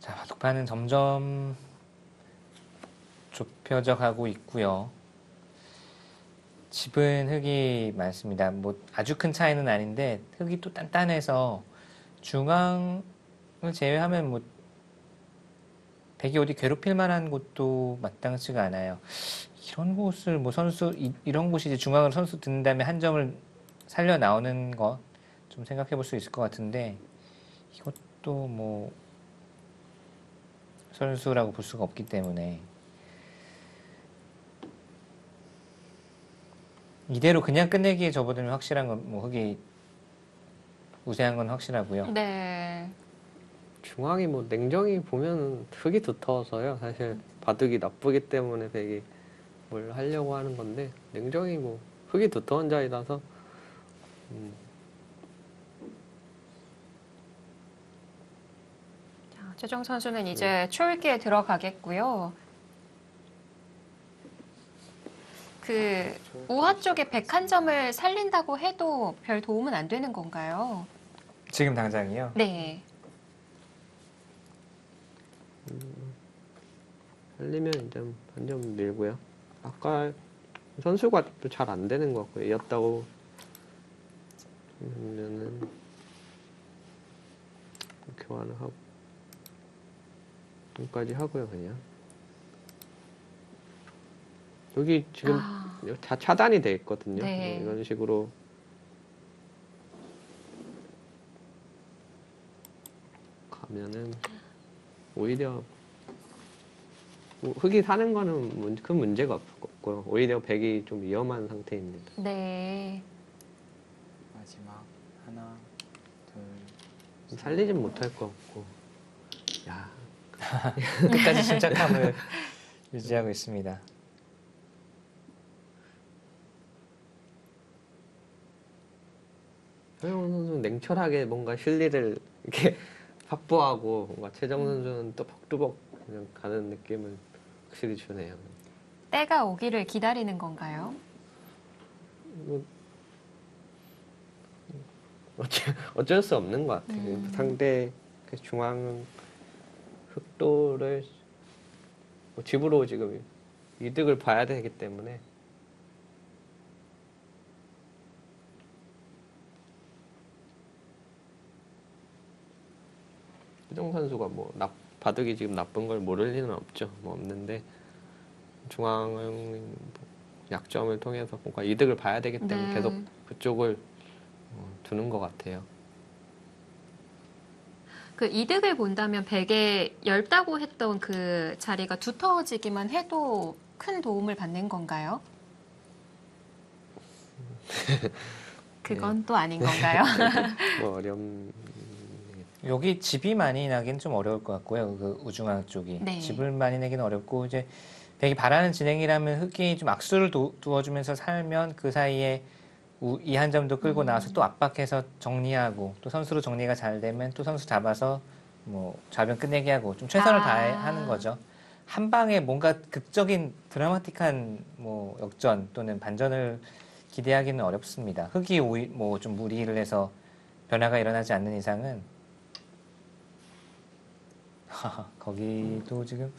자, 바둑판은 점점 좁혀져 가고 있고요. 집은 흙이 많습니다. 뭐 아주 큰 차이는 아닌데 흙이 또 단단해서 중앙을 제외하면 뭐 백이 어디 괴롭힐 만한 곳도 마땅치가 않아요. 이런 곳을 뭐 이런 곳이 이제 중앙으로 선수 든 다음에 한 점을 살려 나오는 것 좀 생각해 볼 수 있을 것 같은데 이것도 뭐 선수라고 볼 수가 없기 때문에 이대로 그냥 끝내기에 접어들면 확실한 건 뭐 흙이 우세한 건 확실하고요. 네. 중앙이 뭐 냉정히 보면은 흙이 두터워서요. 사실 바둑이 나쁘기 때문에 백이 뭘 하려고 하는 건데 냉정히 뭐 흙이 두터운 자리라서 자, 최종 선수는 이제 초읽기에 들어가겠고요. 그 우하 쪽에 101점을 살린다고 해도 별 도움은 안 되는 건가요? 지금 당장이요? 네. 살리면 이제 한 점 밀고요. 아까 선수가 또 잘 안 되는 것 같고요. 이었다고 하면은 교환을 하고 여기까지 하고요. 그냥 여기 지금 다 차단이 돼 있거든요. 네. 이런 식으로 가면은 오히려 흙이 사는 거는 큰 문제가 없고요. 오히려 백이 좀 위험한 상태입니다. 네. 마지막 하나, 둘, 살리진 못할 것 같고. 야, 끝까지 침착함을 유지하고 있습니다. 서영훈 선수는 냉철하게 뭔가 실리를 이렇게 확보하고 뭔가 최정 선수는 또 벅두벅 그냥 가는 느낌을 확실히 주네요. 때가 오기를 기다리는 건가요? 뭐 어쩔 수 없는 것 같아요. 상대 그 중앙 흑도를 뭐 집으로 지금 이득을 봐야 되기 때문에 최정 선수가 뭐 바둑이 지금 나쁜 걸 모를 리는 없죠. 뭐 없는데 중앙 약점을 통해서 뭔가 이득을 봐야 되기 때문에 네. 계속 그쪽을 두는 것 같아요. 그 이득을 본다면 백에 얇다고 했던 그 자리가 두터워지기만 해도 큰 도움을 받는 건가요? 그건 또 아닌 건가요? 뭐 어려움 여기 집이 많이 나긴 좀 어려울 것 같고요. 그 우중앙 쪽이. 네. 집을 많이 내기는 어렵고 이제 백이 바라는 진행이라면 흙이 좀 악수를 두어주면서 살면 그 사이에 이 한 점도 끌고 나와서 또 압박해서 정리하고 또 선수로 정리가 잘 되면 또 선수 잡아서 뭐 좌변 끝내게 하고 좀 최선을 다하는 거죠. 한 방에 뭔가 극적인 드라마틱한 뭐 역전 또는 반전을 기대하기는 어렵습니다. 흙이 뭐 좀 무리를 해서 변화가 일어나지 않는 이상은 거기도 지금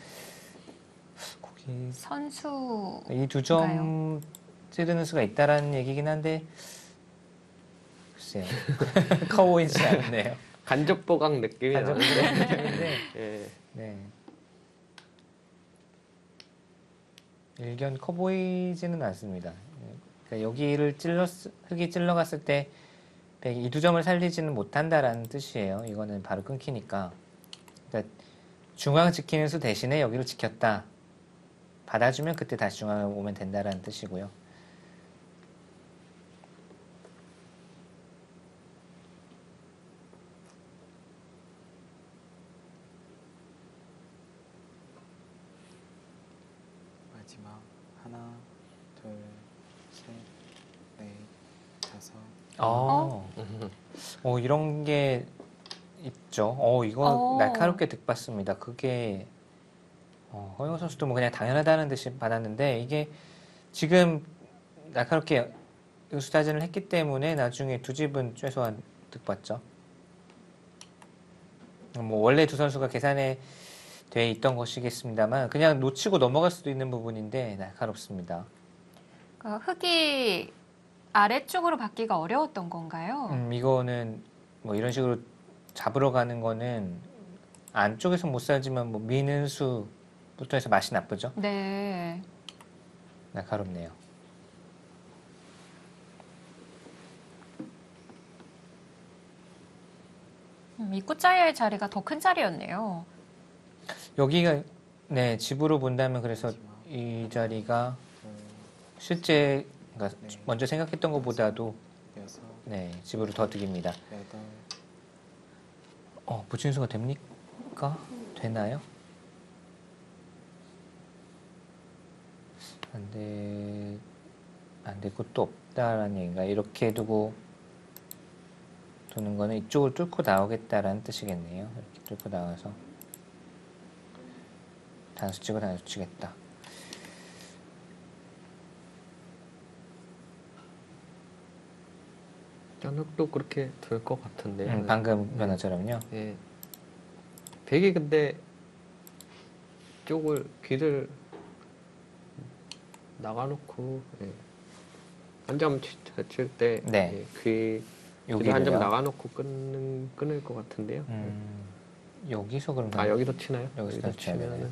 거기 선수 이 두 점 찌르는 수가 있다라는 얘기긴 한데 글쎄요. 커 보이지 않네요. 간접 보강 느낌이 나는데 느낌인데 예. 네. 일견 커 보이지는 않습니다. 그러니까 여기를 흙이 찔러갔을 때 백이 이 두 점을 살리지는 못한다라는 뜻이에요. 이거는 바로 끊기니까. 그러니까 중앙 지키는 수 대신에 여기를 지켰다. 받아주면 그때 다시 중앙에 오면 된다라는 뜻이고요. 마지막 하나, 둘, 셋, 넷, 다섯. 이런 게 있죠. 이거 날카롭게 득봤습니다. 그게 허영우 선수도 뭐 그냥 당연하다는 듯이 받았는데 이게 지금 날카롭게 응수타진을 했기 때문에 나중에 두 집은 최소한 득봤죠. 뭐 원래 두 선수가 계산에 돼 있던 것이겠습니다만 그냥 놓치고 넘어갈 수도 있는 부분인데 날카롭습니다. 그러니까 흙이 아래쪽으로 받기가 어려웠던 건가요? 이거는 뭐 이런 식으로 잡으러 가는 거는 안쪽에서 못 살지만 뭐 미는 수부터 해서 맛이 나쁘죠? 네. 날카롭네요. 입구자의 자리가 더 큰 자리였네요. 여기가 네 집으로 본다면 그래서 이 자리가 실제 그러니까 먼저 생각했던 것보다도 여섯, 네 집으로 더 득입니다. 여덟, 부친수가 됩니까? 되나요? 안 될 것도 없다라는 얘기인가? 이렇게 두고 도는 거는 이쪽을 뚫고 나오겠다라는 뜻이겠네요. 이렇게 뚫고 나와서 단수 치고 단수 치겠다. 짠흙도 그렇게 될 것 같은데. 방금 변화처럼요. 예. 백이 근데 쪽을 귀를 나가놓고 예. 한 점 칠 때 네. 예, 귀 여기를요? 한 점 나가놓고 끊을 것 같은데요. 여기서 그럼 아 여기서 치나요? 여기서 쳐야 되나요?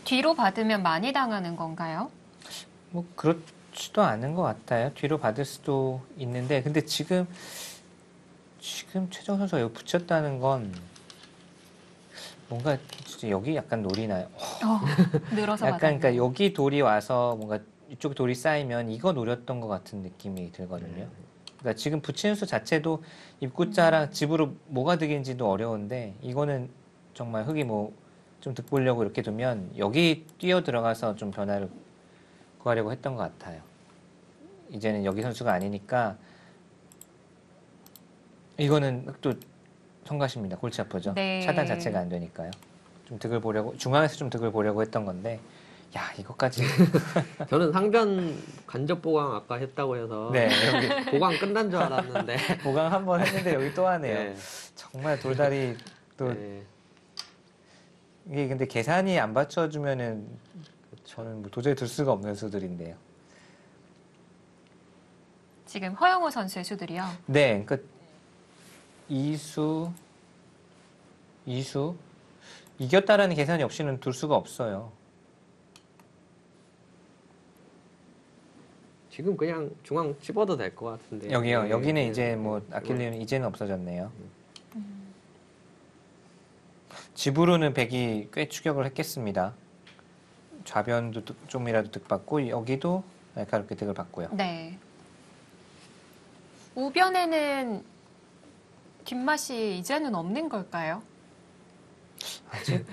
뒤로 받으면 많이 당하는 건가요? 뭐 그렇지도 않은 것 같아요. 뒤로 받을 수도 있는데 근데 지금 최정 선수가 여기 붙였다는 건 뭔가 진짜 여기 약간 노리나요? 늘어서 약간 받았네요. 그러니까 여기 돌이 와서 뭔가 이쪽 돌이 쌓이면 이거 노렸던 것 같은 느낌이 들거든요. 그러니까 지금 붙이는 수 자체도 입구자랑 집으로 뭐가 득인지도 어려운데 이거는 정말 흙이 뭐 좀 득보려고 이렇게 두면 여기 뛰어 들어가서 좀 변화를 구하려고 했던 것 같아요. 이제는 여기 선수가 아니니까 이거는 흙도 성가십니다. 골치 아프죠. 네. 차단 자체가 안 되니까요. 좀 득을 보려고 중앙에서 좀 득을 보려고 했던 건데 야 이것까지 저는 상변 간접 보강 아까 했다고 해서 네 여기 보강 끝난 줄 알았는데 보강 한번 했는데 여기 또 하네요. 예. 정말 돌다리 또 예. 이게 근데 계산이 안 받쳐주면은 저는 뭐 도저히 둘 수가 없는 수들인데요. 지금 허영우 선수의 수들이요. 네, 그러니까 이수 이겼다라는 계산이 없이는 둘 수가 없어요. 지금 그냥 중앙 집어도 될 것 같은데 여기요. 예, 여기는 예, 이제 예. 뭐 아킬리오는 이제는 없어졌네요. 집으로는 백이 꽤 추격을 했겠습니다. 좌변도 좀이라도 득받고 여기도 날카롭게 득을 받고요. 네. 우변에는 뒷맛이 이제는 없는 걸까요?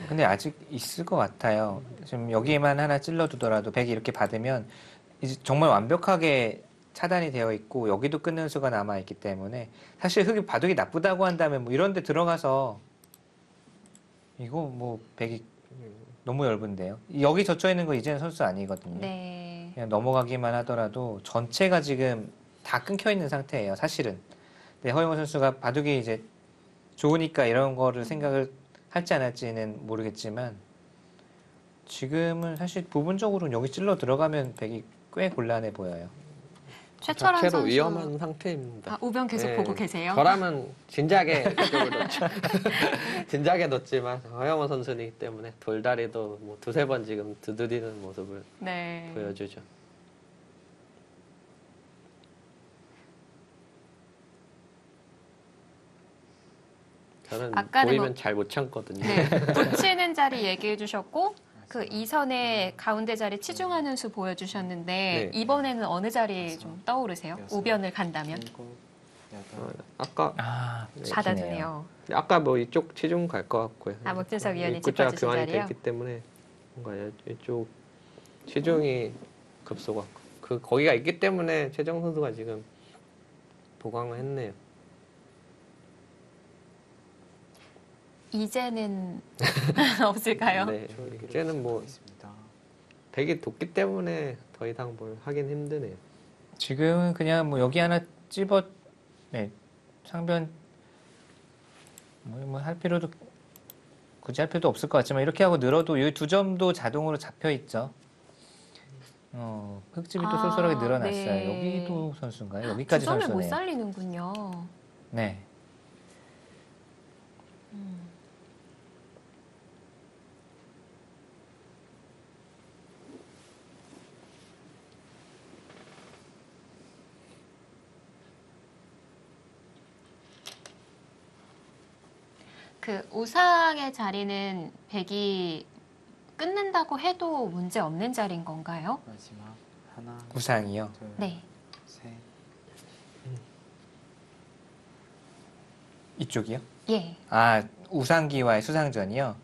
근데 아직 있을 것 같아요. 지금 여기에만 하나 찔러두더라도 백이 이렇게 받으면 이제 정말 완벽하게 차단이 되어 있고 여기도 끊는 수가 남아 있기 때문에 사실 흙이 바둑이 나쁘다고 한다면 뭐 이런 데 들어가서 이거 뭐 백이 너무 얇은데요. 여기 젖혀 있는 거 이제는 선수 아니거든요. 네. 그냥 넘어가기만 하더라도 전체가 지금 다 끊겨 있는 상태예요. 사실은. 근데 허영우 선수가 바둑이 이제 좋으니까 이런 거를 생각을 할지 안 할지는 모르겠지만 지금은 사실 부분적으로는 여기 찔러 들어가면 백이 꽤 곤란해 보여요. 최철환 자체로 선수 위험한 상태입니다. 우변 계속 예. 보고 계세요? 저라면 진작에 그쪽을 넣죠. 진작에 넣었지만 허영호 선수이기 때문에 돌다리도 뭐 두세 번 지금 두드리는 모습을 네. 보여주죠. 저는 아까는 보이면 뭐- 잘 못 참거든요. 네. 붙이는 자리 얘기해 주셨고 그 이선의 가운데 자리 치중하는 수 보여주셨는데 네. 이번에는 어느 자리 좀 떠오르세요? 여섯. 우변을 간다면? 일곱, 어, 여덟, 아까 받아주네요. 아까 뭐 이쪽 치중 갈 것 같고요. 박준석 위원이 입구자 짚어주신 교환이 자리요? 됐기 때문에 뭔가 이쪽 치중이 급소가 거기가 있기 때문에 최정 선수가 지금 보강을 했네요. 이제는 없을까요? 네, 이제는 뭐 있습니다. 백이 돋기 때문에 더 이상 뭘 하긴 힘드네요. 지금은 그냥 뭐 여기 하나 찝어, 네, 상변 뭐 할 필요도 굳이 할 필요도 없을 것 같지만 이렇게 하고 늘어도 이 두 점도 자동으로 잡혀 있죠. 흙집이 또 아, 쏠쏠하게 늘어났어요. 네. 여기도 선수인가요? 두 여기까지 점을 못 선수네요. 살리는군요. 네. 그 우상의 자리는 백이 끊는다고 해도 문제 없는 자리인 건가요? 마지막 하나, 우상이요. 둘, 네. 셋. 이쪽이요? 예. 아, 우상기와의 수상전이요?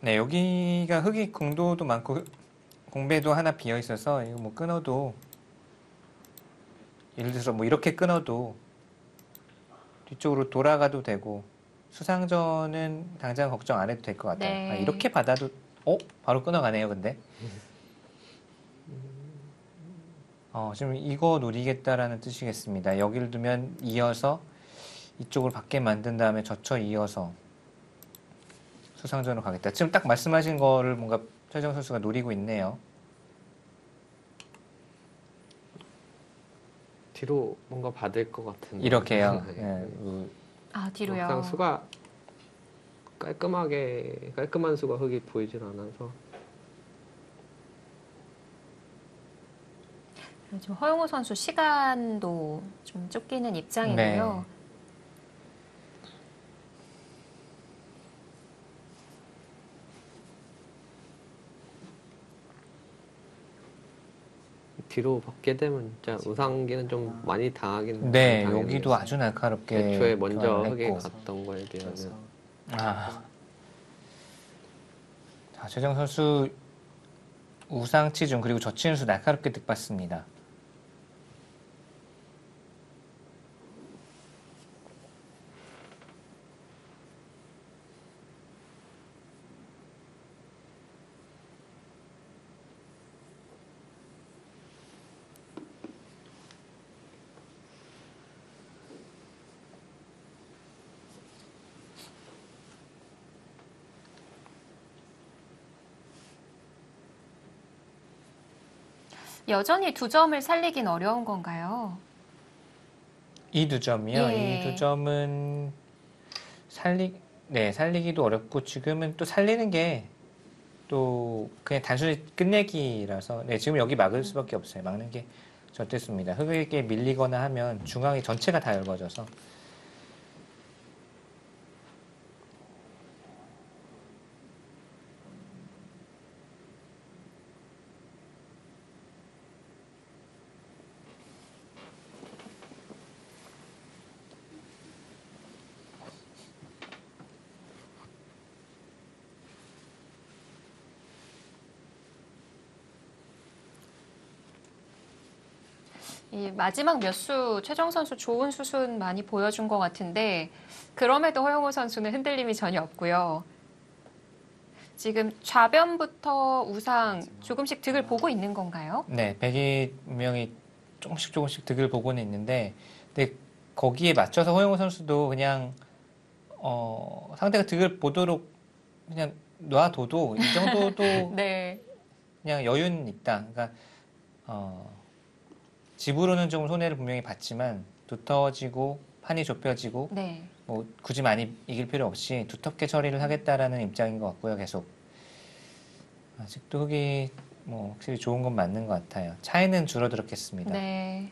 네, 여기가 흙이 공도도 많고 공배도 하나 비어 있어서 이거 뭐 끊어도 예를 들어서 뭐 이렇게 끊어도 뒤쪽으로 돌아가도 되고 수상전은 당장 걱정 안 해도 될 것 같아요. 네. 아, 이렇게 받아도 바로 끊어가네요, 근데. 지금 이거 노리겠다라는 뜻이겠습니다. 여기를 두면 이어서 이쪽을 받게 만든 다음에 젖혀 이어서 수상전으로 가겠다. 지금 딱 말씀하신 거를 뭔가 최정 선수가 노리고 있네요. 뒤로 뭔가 받을 것 같은데. 이렇게요. 네. 예, 아, 뒤로요. 막상 수가 깔끔한 수가 흙이 보이질 않아서 지금 허용호 선수 시간도 좀 쫓기는 입장이고요. 뒤로 받게 되면 진짜 우상기는 좀 많이 당하긴 네, 당했네요. 여기도 아주 날카롭게 애초에 먼저 교환을 흙에 했고. 갔던 거에 비하면 여섯, 자, 최정 선수 우상 치중 그리고 젖히는 수 날카롭게 득봤습니다. 여전히 두 점을 살리긴 어려운 건가요? 이 두 점이요. 예. 이 두 점은 살리기도 어렵고 지금은 또 살리는 게 또 그냥 단순히 끝내기라서 지금 여기 막을 수밖에 없어요. 막는 게 저됐습니다. 흙에게 밀리거나 하면 중앙이 전체가 다 넓어져서 이 마지막 몇 수 최정 선수 좋은 수순 많이 보여준 것 같은데 그럼에도 허용호 선수는 흔들림이 전혀 없고요. 지금 좌변부터 우상 조금씩 득을 보고 있는 건가요? 네, 백이 분명히 조금씩 득을 보고는 있는데 근데 거기에 맞춰서 허용호 선수도 그냥 상대가 득을 보도록 그냥 놔둬도 이 정도도 네. 그냥 여유는 있다. 그러니까 집으로는 좀 손해를 분명히 봤지만 두터워지고 판이 좁혀지고 네. 뭐 굳이 많이 이길 필요 없이 두텁게 처리를 하겠다라는 입장인 것 같고요. 계속 아직도 흙이 뭐 확실히 좋은 건 맞는 것 같아요. 차이는 줄어들었겠습니다. 네.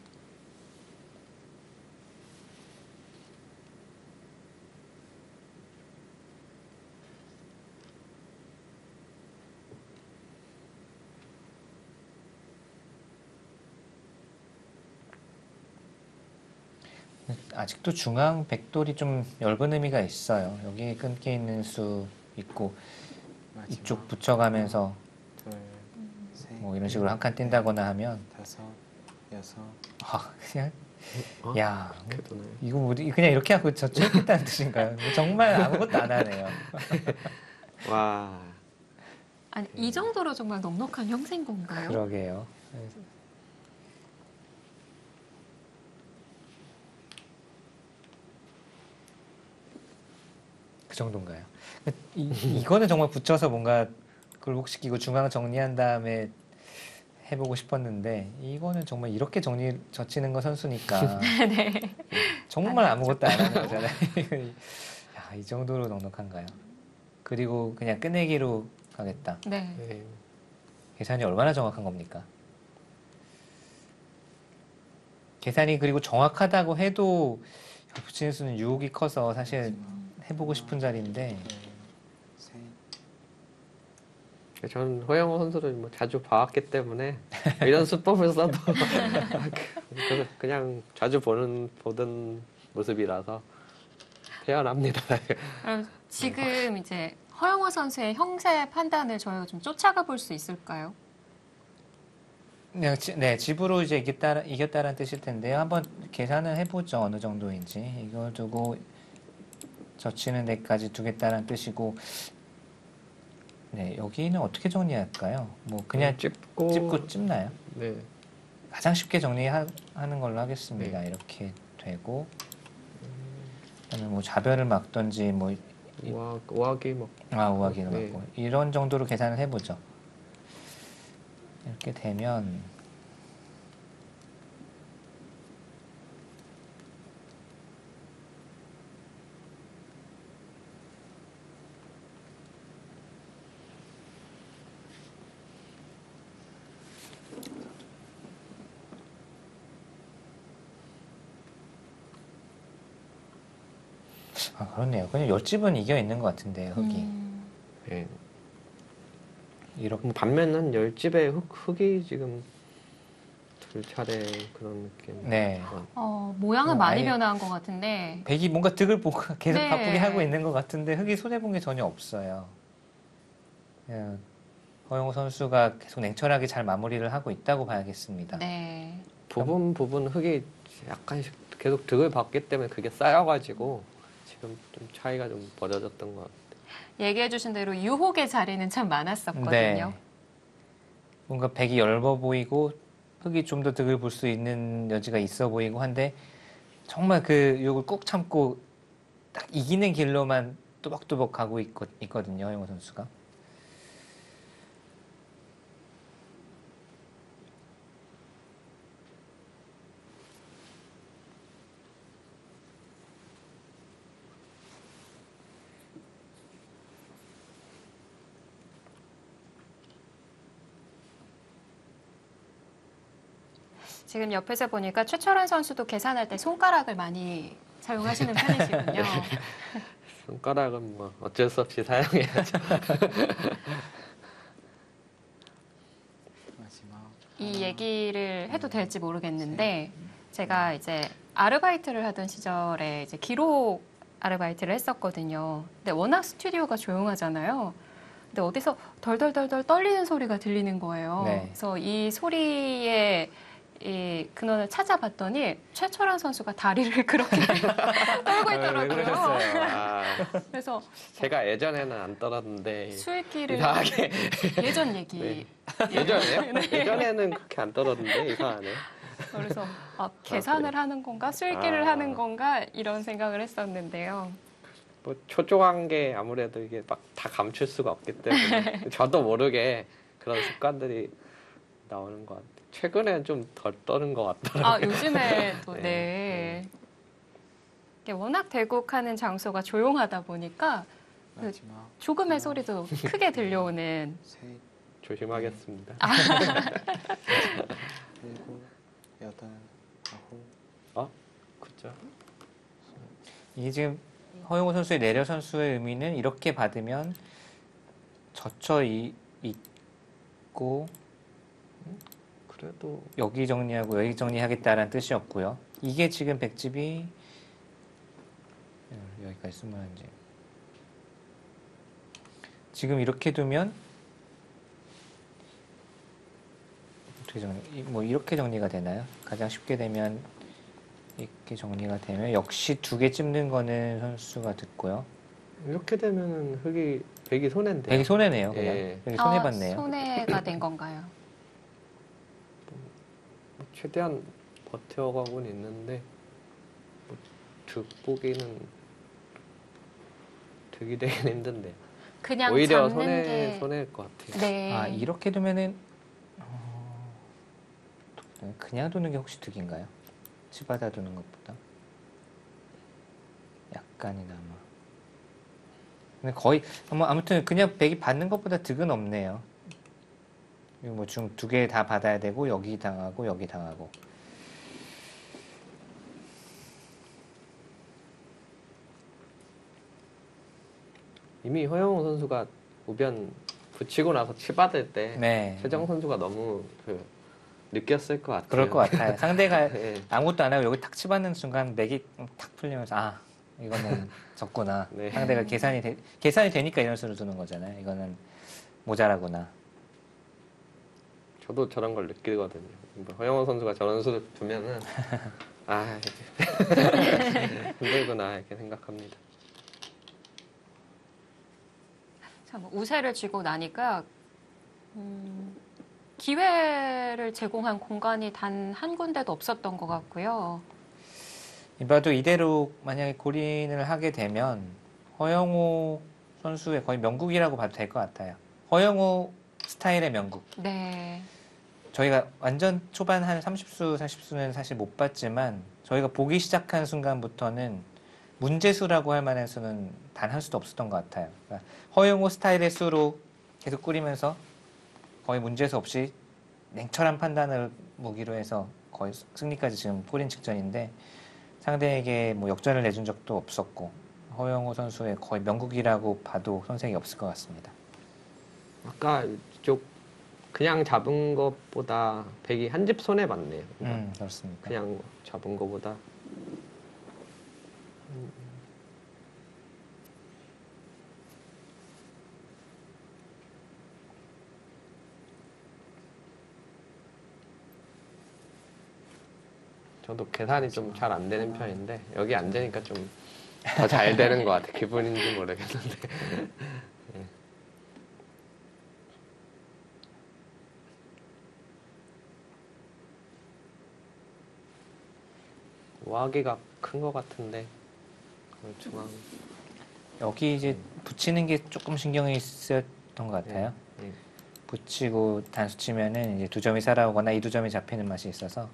아직도 중앙 백돌이 좀 엷은 의미가 있어요. 여기 끊겨 있는 수 있고 마지막 이쪽 붙여가면서 둘, 셋, 뭐 이런 식으로 한 칸 뛴다거나 하면 다섯, 여섯, 그냥 어? 야, 그래도네. 이거 뭐 그냥 이렇게 하고 저축했다는 뜻인가요? 정말 아무것도 안 하네요. 와. 아니, 이 정도로 정말 넉넉한 형세인 건가요? 그러게요. 그 정도인가요? 이거는 정말 붙여서 뭔가 굴복시키고 중앙 정리한 다음에 해보고 싶었는데 이거는 정말 이렇게 젖히는 거 선수니까 네. 정말 안 아무것도 안 하는 거잖아요. 야, 이 정도로 넉넉한가요? 그리고 그냥 끝내기로 가겠다. 네. 네. 계산이 얼마나 정확한 겁니까? 계산이 그리고 정확하다고 해도 붙이는 수는 유혹이 커서 사실 해보고 싶은 자리인데 셋. 저는 허영호 선수를 뭐 자주 봐왔기 때문에 이런 수법을 써도 그냥 자주 보던 모습이라서 태연합니다. 그럼 지금 이제 허영호 선수의 형세 판단을 저희가 좀 쫓아가 볼 수 있을까요? 그냥 집으로 이제 이겼다는 뜻일 텐데요. 한번 계산을 해보죠. 어느 정도인지. 이걸 두고 젖히는 데까지 두겠다는 뜻이고, 네, 여기는 어떻게 정리할까요? 뭐 그냥 찝고 찝나요? 네. 가장 쉽게 정리하는 걸로 하겠습니다. 네. 이렇게 되고, 그다음에 뭐 좌변을 막던지 뭐 우악이 뭐 우하기를 네. 막고 이런 정도로 계산을 해보죠. 이렇게 되면 그렇네요. 그냥 옆집은 이겨 있는 것 같은데요, 흙이. 네. 이렇게 반면은 열집에 흙이 지금 두 차례 그런 느낌. 네. 모양은 많이 아예- 변화한 것 같은데. 백이 뭔가 득을 보고 계속 네. 바쁘게 하고 있는 것 같은데 흙이 손해본 게 전혀 없어요. 그냥 허영호 선수가 계속 냉철하게 잘 마무리를 하고 있다고 봐야겠습니다. 네. 부분 흙이 약간씩 계속 득을 받기 때문에 그게 쌓여가지고 지금 좀 차이가 좀 벌어졌던 것 같아요. 얘기해주신 대로 유혹의 자리는 참 많았었거든요. 네. 뭔가 백이 얇아 보이고 흙이 좀 더 득을 볼 수 있는 여지가 있어 보이고 한데 정말 그 유혹을 꾹 참고 딱 이기는 길로만 또박또박 가고 있거든요, 허영호 선수가. 지금 옆에서 보니까 최철환 선수도 계산할 때 손가락을 많이 사용하시는 편이시군요. 손가락은 뭐 어쩔 수 없이 사용해야죠. 마지막. 이 얘기를 해도 될지 모르겠는데 제가 이제 아르바이트를 하던 시절에 이제 기록 아르바이트를 했었거든요. 근데 워낙 스튜디오가 조용하잖아요. 근데 어디서 덜덜덜덜 떨리는 소리가 들리는 거예요. 네. 그래서 이 소리의 이 근원을 찾아봤더니 최철환 선수가 다리를 그렇게 떨고 왜 있더라고요. 그러셨어요? 아, 그래서 제가 예전에는 안 떨었는데 술기를 이상하게 예전 얘기. 네. 예전에요? 예전에는 그렇게 안 떨었는데 이상하네. 그래서 계산을 하는 건가 술기를 아. 하는 건가 이런 생각을 했었는데요. 뭐 초조한 게 아무래도 이게 막 다 감출 수가 없기 때문에 저도 모르게 그런 습관들이 나오는 것 같아요. 최근에 좀 덜 떠는 것 같더라고요. 요즘에 또 네. 네. 이게 워낙 대국하는 장소가 조용하다 보니까 마지막. 조금의 소리도 크게 들려오는. 셋. 조심하겠습니다. 일곱. 여덟. 아홉. 그죠? 이게 지금 허용호 선수의 내려 선수의 의미는 이렇게 받으면 젖혀 있고 그래도 여기 정리하고 여기 정리하겠다라는 뜻이었고요. 이게 지금 백집이 여기까지 숨어야지. 지금 이렇게 두면 어떻게 뭐 이렇게 정리가 되나요? 가장 쉽게 되면 있게 정리가 되면 역시 2개 찝는 거는 선수가 듣고요. 이렇게 되면은 백이 손해인데. 백이 손해네요. 그냥 예. 백이 손해봤네요. 손해가 된 건가요? 최대한 버텨가고는 있는데 뭐 득보기는 득이 되긴 힘든데 그냥 오히려 잡는 게 손해일 것 같아요. 네. 아 이렇게 두면은 그냥 두는 게 혹시 득인가요? 치받아 두는 것보다 약간이나마. 근데 거의 뭐 아무튼 그냥 백이 받는 것보다 득은 없네요. 이거 뭐 지금 2개 다 받아야 되고 여기 당하고 여기 당하고. 이미 허영우 선수가 우변 붙이고 나서 치받을 때 네. 최정 선수가 너무 느꼈을 것 같아요. 그럴 것 같아요. 상대가 네. 아무것도 안 하고 여기 탁 치받는 순간 맥이 탁 풀리면서 아 이거는 적구나. 네. 상대가 계산이 되니까 이런 수를 두는 거잖아요. 이거는 모자라구나. 저도 저런 걸 느끼거든요. 허영우 선수가 저런 수를 두면은 아 힘들구나 이렇게 생각합니다. 참 우세를 쥐고 나니까 기회를 제공한 공간이 단 한 군데도 없었던 것 같고요. 이봐도 이대로 만약에 골인을 하게 되면 허영우 선수의 거의 명국이라고 봐도 될 것 같아요. 허영우 스타일의 명국. 네. 저희가 완전 초반 한 30수, 40수는 사실 못 봤지만 저희가 보기 시작한 순간부터는 문제수라고 할 만한 수는 단 한 수도 없었던 것 같아요. 그러니까 허영우 스타일의 수로 계속 꾸리면서 거의 문제수 없이 냉철한 판단을 무기로 해서 거의 승리까지 지금 꼬린 직전인데 상대에게 뭐 역전을 내준 적도 없었고 허영우 선수의 거의 명국이라고 봐도 손색이 없을 것 같습니다. 아까 이쪽 그냥 잡은 것보다 백이 한 집 손해 봤네요. 그렇습니까? 그냥 잡은 것보다 저도 계산이 좀 잘 안 되는 편인데 여기 안 되니까 좀 더 잘 되는 것 같아. 기분인지 모르겠는데. 와기가 큰 것 같은데 중앙. 여기 이제 붙이는 게 조금 신경이 쓰였던 것 같아요. 네. 붙이고 단수 치면은 이제 2점이 살아오거나 이 2점이 잡히는 맛이 있어서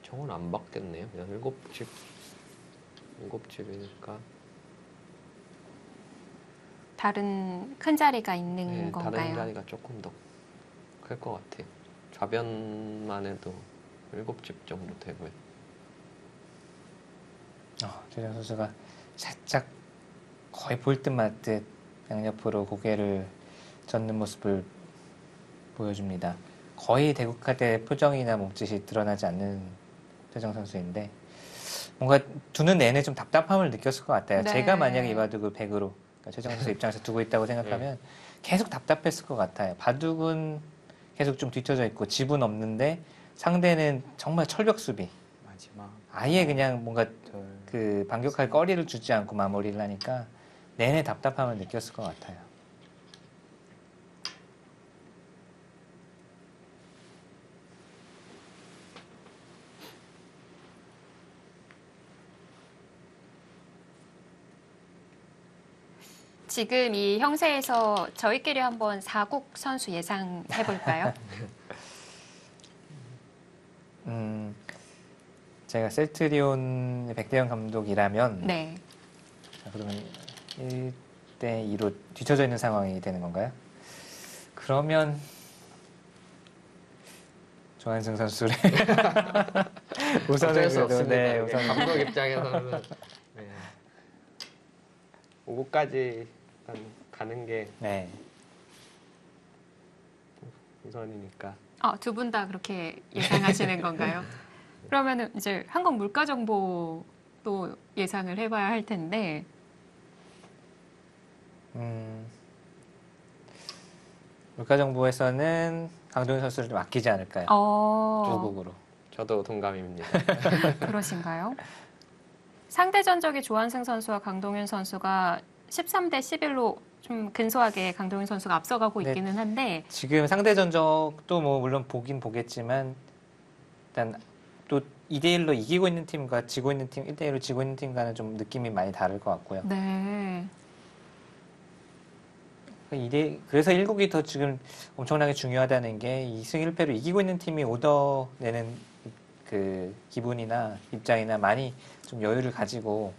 저건 안 받겠네요. 그냥 7집이니까. 다른 큰 자리가 있는 네, 건가요? 다른 자리가 조금 더 클 것 같아요. 좌변만 해도 7집 정도 되고요. 최정 선수가 살짝 거의 볼 듯 말 듯 양옆으로 고개를 젓는 모습을 보여줍니다. 거의 대국할 때 표정이나 몸짓이 드러나지 않는 최정 선수인데 뭔가 두는 내내 좀 답답함을 느꼈을 것 같아요. 네. 제가 만약에 이 바둑을 100으로 그러니까 최정 선수 입장에서 두고 있다고 생각하면 계속 답답했을 것 같아요. 바둑은 계속 좀 뒤쳐져 있고 집은 없는데 상대는 정말 철벽 수비. 마지막 아예 그냥 뭔가 둘, 그 반격할 거리를 주지 않고 마무리를 하니까 내내 답답함을 느꼈을 것 같아요. 지금 이 형세에서 저희끼리 한번 4국 선수 예상해 볼까요? 제가 셀트리온 백대현 감독이라면 네. 자, 그러면 1대 2로 뒤쳐져 있는 상황이 되는 건가요? 그러면 조한승 선수를 우선은 어쩔 수 그래도, 없습니다. 네, 이게 우선 감독 입장에서는 5구까지 가는 게 네. 우선이니까. 두 분 다 그렇게 예상하시는 건가요? 그러면은 이제 한국 물가 정보 또 예상을 해봐야 할 텐데. 물가정보에서는 강동윤 선수를 좀 아끼지 않을까요? 두 곡으로. 저도 동감입니다. 그러신가요? 상대 전적이 조한승 선수와 강동윤 선수가 13대 11로 좀 근소하게 강동윤 선수가 앞서가고 네. 있기는 한데 지금 상대 전적도 뭐 물론 보긴 보겠지만 일단 또 2대1로 이기고 있는 팀과 지고 있는 팀, 1대1로 지고 있는 팀과는 좀 느낌이 많이 다를 것 같고요. 네. 그래서 1국이 더 지금 엄청나게 중요하다는 게 2승 1패로 이기고 있는 팀이 얻어내는 그 기분이나 입장이나 많이 좀 여유를 가지고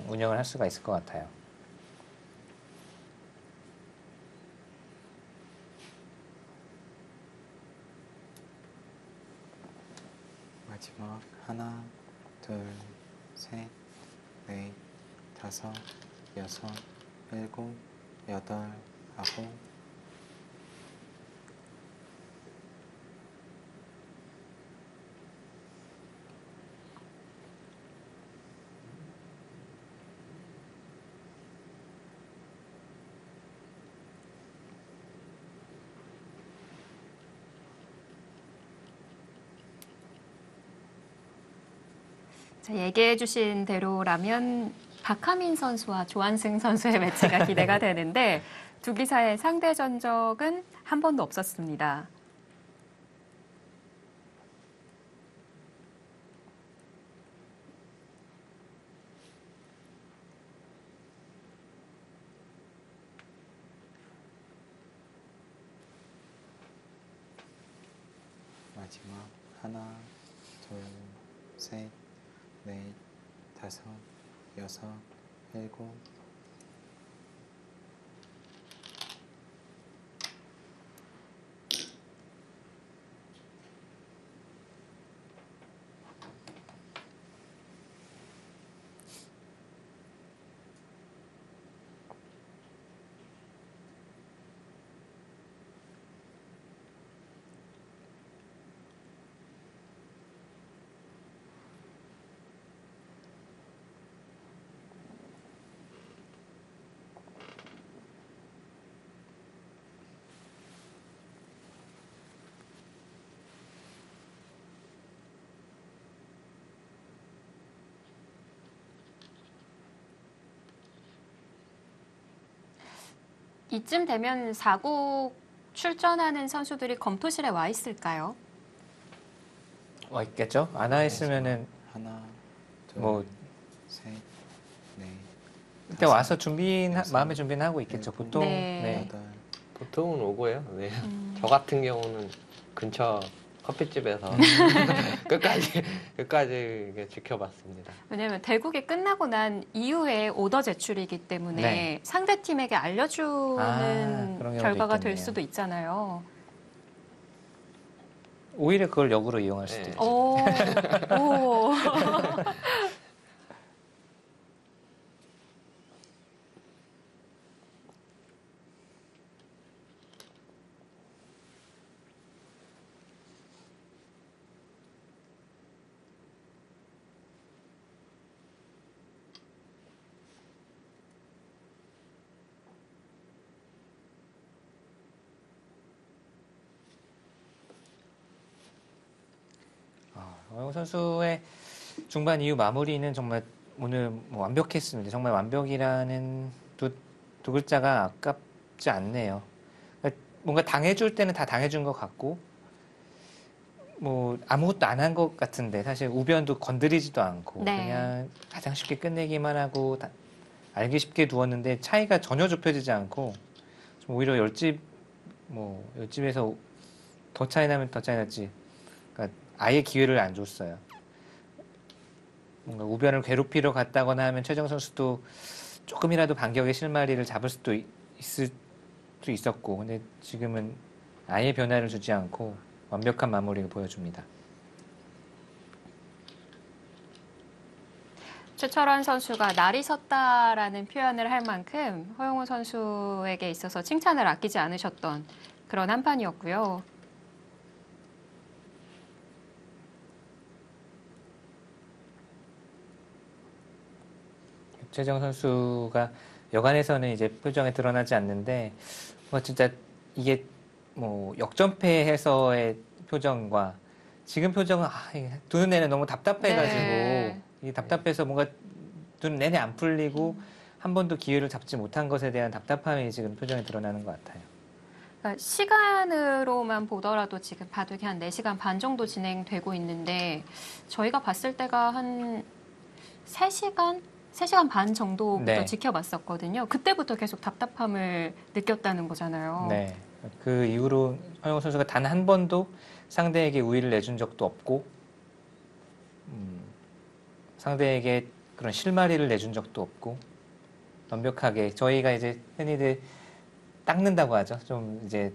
운영을 할 수가 있을 것 같아요. 마지막 하나, 둘, 셋, 넷, 다섯, 여섯, 일곱, 여덟, 아홉. 자, 얘기해 주신 대로라면 박하민 선수와 조한승 선수의 매치가 기대가 되는데 두 기사의 상대 전적은 한 번도 없었습니다. 마지막 하나, 둘, 셋, 넷, 다섯, 여섯, 일곱. 이쯤 되면 4국 출전하는 선수들이 검토실에 와 있을까요? 와 있겠죠? 안 와 있으면은 하나, 둘, 뭐 셋, 넷, 그때 다섯, 와서 여섯, 마음의 준비는 하고 있겠죠. 일곱, 보통 네. 네. 여덟. 보통은 오고요. 네. 저 같은 경우는 근처 커피집에서 끝까지 이렇게 지켜봤습니다. 왜냐하면 대국이 끝나고 난 이후에 오더 제출이기 때문에 네. 상대 팀에게 알려주는 그런 경우도 결과가 될 있겠네요. 수도 있잖아요. 오히려 그걸 역으로 이용할 수도 네. 있죠. 오. 허영우 선수의 중반 이후 마무리는 정말 오늘 뭐 완벽했습니다. 정말 완벽이라는 두 글자가 아깝지 않네요. 그러니까 뭔가 당해줄 때는 다 당해준 것 같고, 뭐 아무것도 안 한 것 같은데 사실 우변도 건드리지도 않고 네. 그냥 가장 쉽게 끝내기만 하고 알기 쉽게 두었는데 차이가 전혀 좁혀지지 않고 좀 오히려 열집에서 더 차이 나면 더 차이 났지. 그러니까 아예 기회를 안 줬어요. 뭔가 우변을 괴롭히러 갔다거나 하면 최정 선수도 조금이라도 반격의 실마리를 잡을 수도 있을 수 있었고, 근데 지금은 아예 변화를 주지 않고 완벽한 마무리를 보여줍니다. 최철원 선수가 날이 섰다라는 표현을 할 만큼 허영우 선수에게 있어서 칭찬을 아끼지 않으셨던 그런 한 판이었고요. 최정 선수가 여간에서는 이제 표정에 드러나지 않는데 진짜 이게 뭐 역전패해서의 표정과 지금 표정은 두 눈에는 너무 답답해가지고 네. 이 답답해서 뭔가 눈 내내 안 풀리고 한 번도 기회를 잡지 못한 것에 대한 답답함이 지금 표정에 드러나는 것 같아요. 그러니까 시간으로만 보더라도 지금 바둑이 한 4시간 반 정도 진행되고 있는데 저희가 봤을 때가 한 3시간 반 정도부터 네. 지켜봤었거든요. 그때부터 계속 답답함을 느꼈다는 거잖아요. 네. 그 이후로 허영우 선수가 단 한 번도 상대에게 우위를 내준 적도 없고, 상대에게 그런 실마리를 내준 적도 없고, 완벽하게 저희가 이제 흔히들 닦는다고 하죠. 좀 이제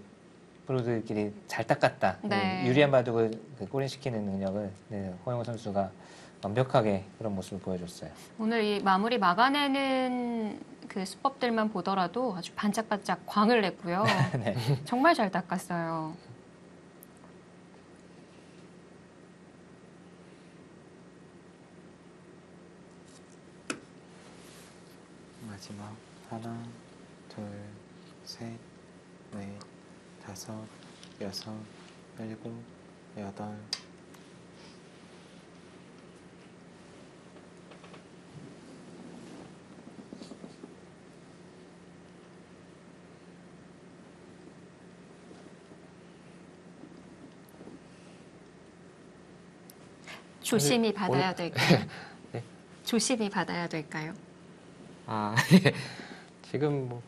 프로들끼리 잘 닦았다. 네. 유리한 바둑을 꼬린시키는 능력을 허영우 선수가 완벽하게 그런 모습을 보여줬어요. 오늘 이 마무리 막아내는 그 수법들만 보더라도 아주 반짝반짝 광을 냈고요. 네. 정말 잘 닦았어요. 마지막 하나, 둘, 셋, 넷, 다섯, 여섯, 일곱, 여덟. 조심히 받아야 될까요? 네. 조심히 받아야 될까요? 지금 뭐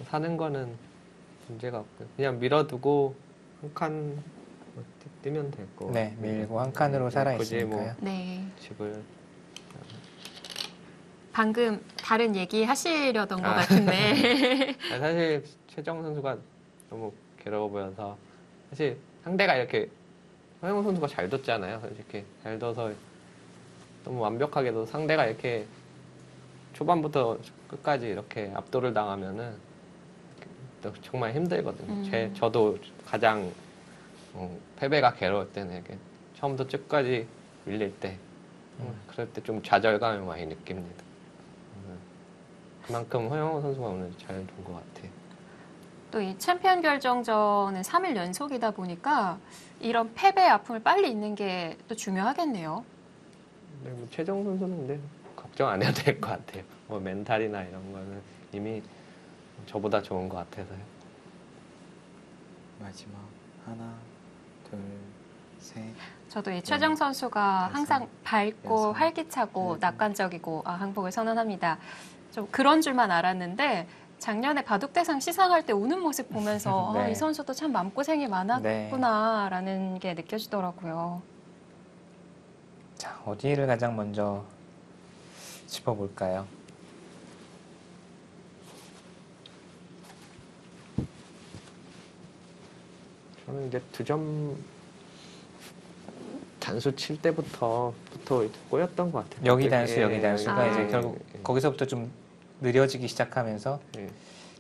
사는 거는 문제가 없고요. 그냥 밀어두고 한 칸 뛰면 될 거. 네, 밀고 한 칸으로 살아있으니까요. 네. 집을 방금 다른 얘기 하시려던 것 아. 같은데. 사실 최정 선수가 너무 괴로워 보여서 사실 상대가 이렇게 허영우 선수가 잘 뒀잖아요. 이렇게 잘 둬서 너무 완벽하게도 상대가 이렇게 초반부터 끝까지 이렇게 압도를 당하면은 또 정말 힘들거든요. 저도 가장 패배가 괴로울 때는 이렇게 처음부터 끝까지 밀릴 때 그럴 때 좀 좌절감을 많이 느낍니다. 그만큼 허영우 선수가 오늘 잘 둔 것 같아요. 또 이 챔피언 결정전은 3일 연속이다 보니까 이런 패배의 아픔을 빨리 잊는 게 또 중요하겠네요. 네, 뭐 최정 선수는 근데 걱정 안 해도 될 것 같아요. 뭐 멘탈이나 이런 거는 이미 저보다 좋은 것 같아서요. 마지막 하나, 둘, 셋. 저도 이 최정 선수가 항상 밝고 활기차고 낙관적이고 항복을 선언합니다. 좀 그런 줄만 알았는데 작년에 바둑대상 시상할 때 우는 모습 보면서 네. 이 선수도 참 마음고생이 많았구나라는 게 느껴지더라고요. 자, 어디를 가장 먼저 짚어볼까요? 저는 이제 2점 단수 칠 때부터 꼬였던 것 같아요. 여기 단수, 여기 단수가 이제 아. 결국 거기서부터 좀 느려지기 시작하면서 예.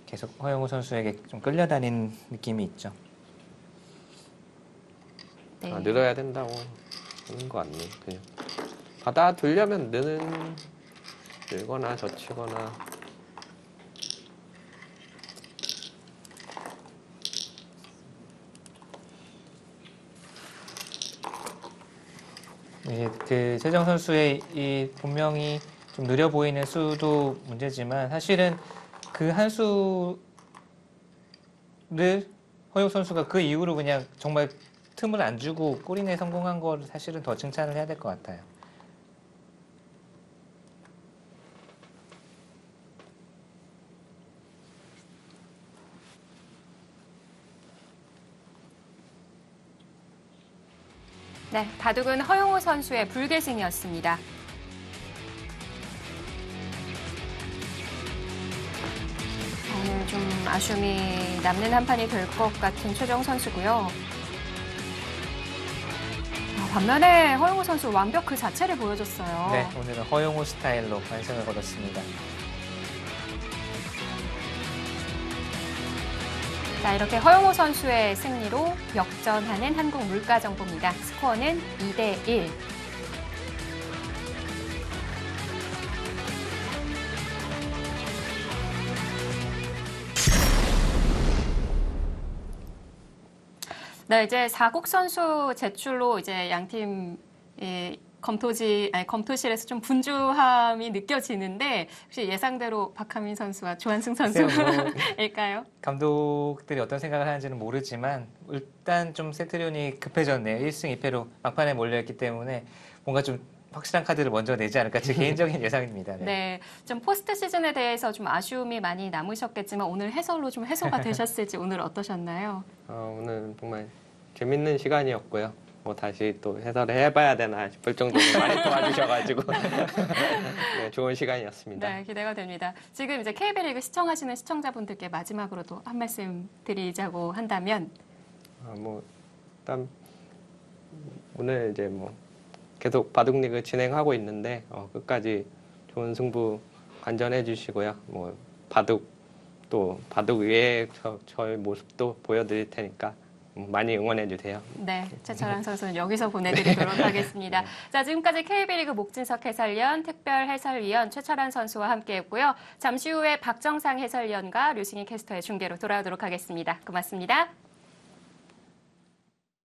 계속 허영우 선수에게 좀 끌려다닌 느낌이 있죠. 네. 늘어야 된다고 하는 것 같네요. 그냥 받아두려면 늘거나 젖히거나. 그 최정 선수의 이 분명히 좀 느려 보이는 수도 문제지만 사실은 그 한 수를 허영 선수가 그 이후로 그냥 정말 틈을 안 주고 골인에 성공한 걸 사실은 더 칭찬을 해야 될 것 같아요. 네, 바둑은 허용호 선수의 불계승이었습니다. 오늘 좀 아쉬움이 남는 한 판이 될 것 같은 최정 선수고요. 반면에 허용호 선수 완벽 그 자체를 보여줬어요. 네, 오늘은 허용호 스타일로 완승을 거뒀습니다. 자, 이렇게 허용호 선수의 승리로 역전하는 한국물가정보입니다. 스코어는 2대1. 네, 이제 4국 선수 제출로 이제 양팀 검토실에서 좀 분주함이 느껴지는데 혹시 예상대로 박하민 선수와 조한승 선수일까요? 감독들이 어떤 생각을 하는지는 모르지만 일단 좀 세트리온이 급해졌네요. 1승 2패로 막판에 몰려있기 때문에 뭔가 좀 확실한 카드를 먼저 내지 않을까 제 개인적인 예상입니다. 네. 네, 좀 포스트 시즌에 대해서 좀 아쉬움이 많이 남으셨겠지만 오늘 해설로 좀 해소가 되셨을지 오늘 어떠셨나요? 오늘 정말 재밌는 시간이었고요. 뭐 다시 또 해설을 해봐야 되나 싶을 정도로 많이 도와주셔가지고 네, 좋은 시간이었습니다. 네, 기대가 됩니다. 지금 이제 KB리그 시청하시는 시청자분들께 마지막으로 또 한 말씀 드리자고 한다면 뭐 일단 오늘 이제 뭐 계속 바둑리그 진행하고 있는데 끝까지 좋은 승부 관전해 주시고요. 뭐 바둑 외에 저의 모습도 보여드릴 테니까 많이 응원해 주세요. 네, 최철환 선수는 여기서 보내드리도록 하겠습니다. 자, 지금까지 KB리그 목진석 해설위원, 특별 해설위원 최철환 선수와 함께했고요. 잠시 후에 박정상 해설위원과 류승희 캐스터의 중계로 돌아오도록 하겠습니다. 고맙습니다.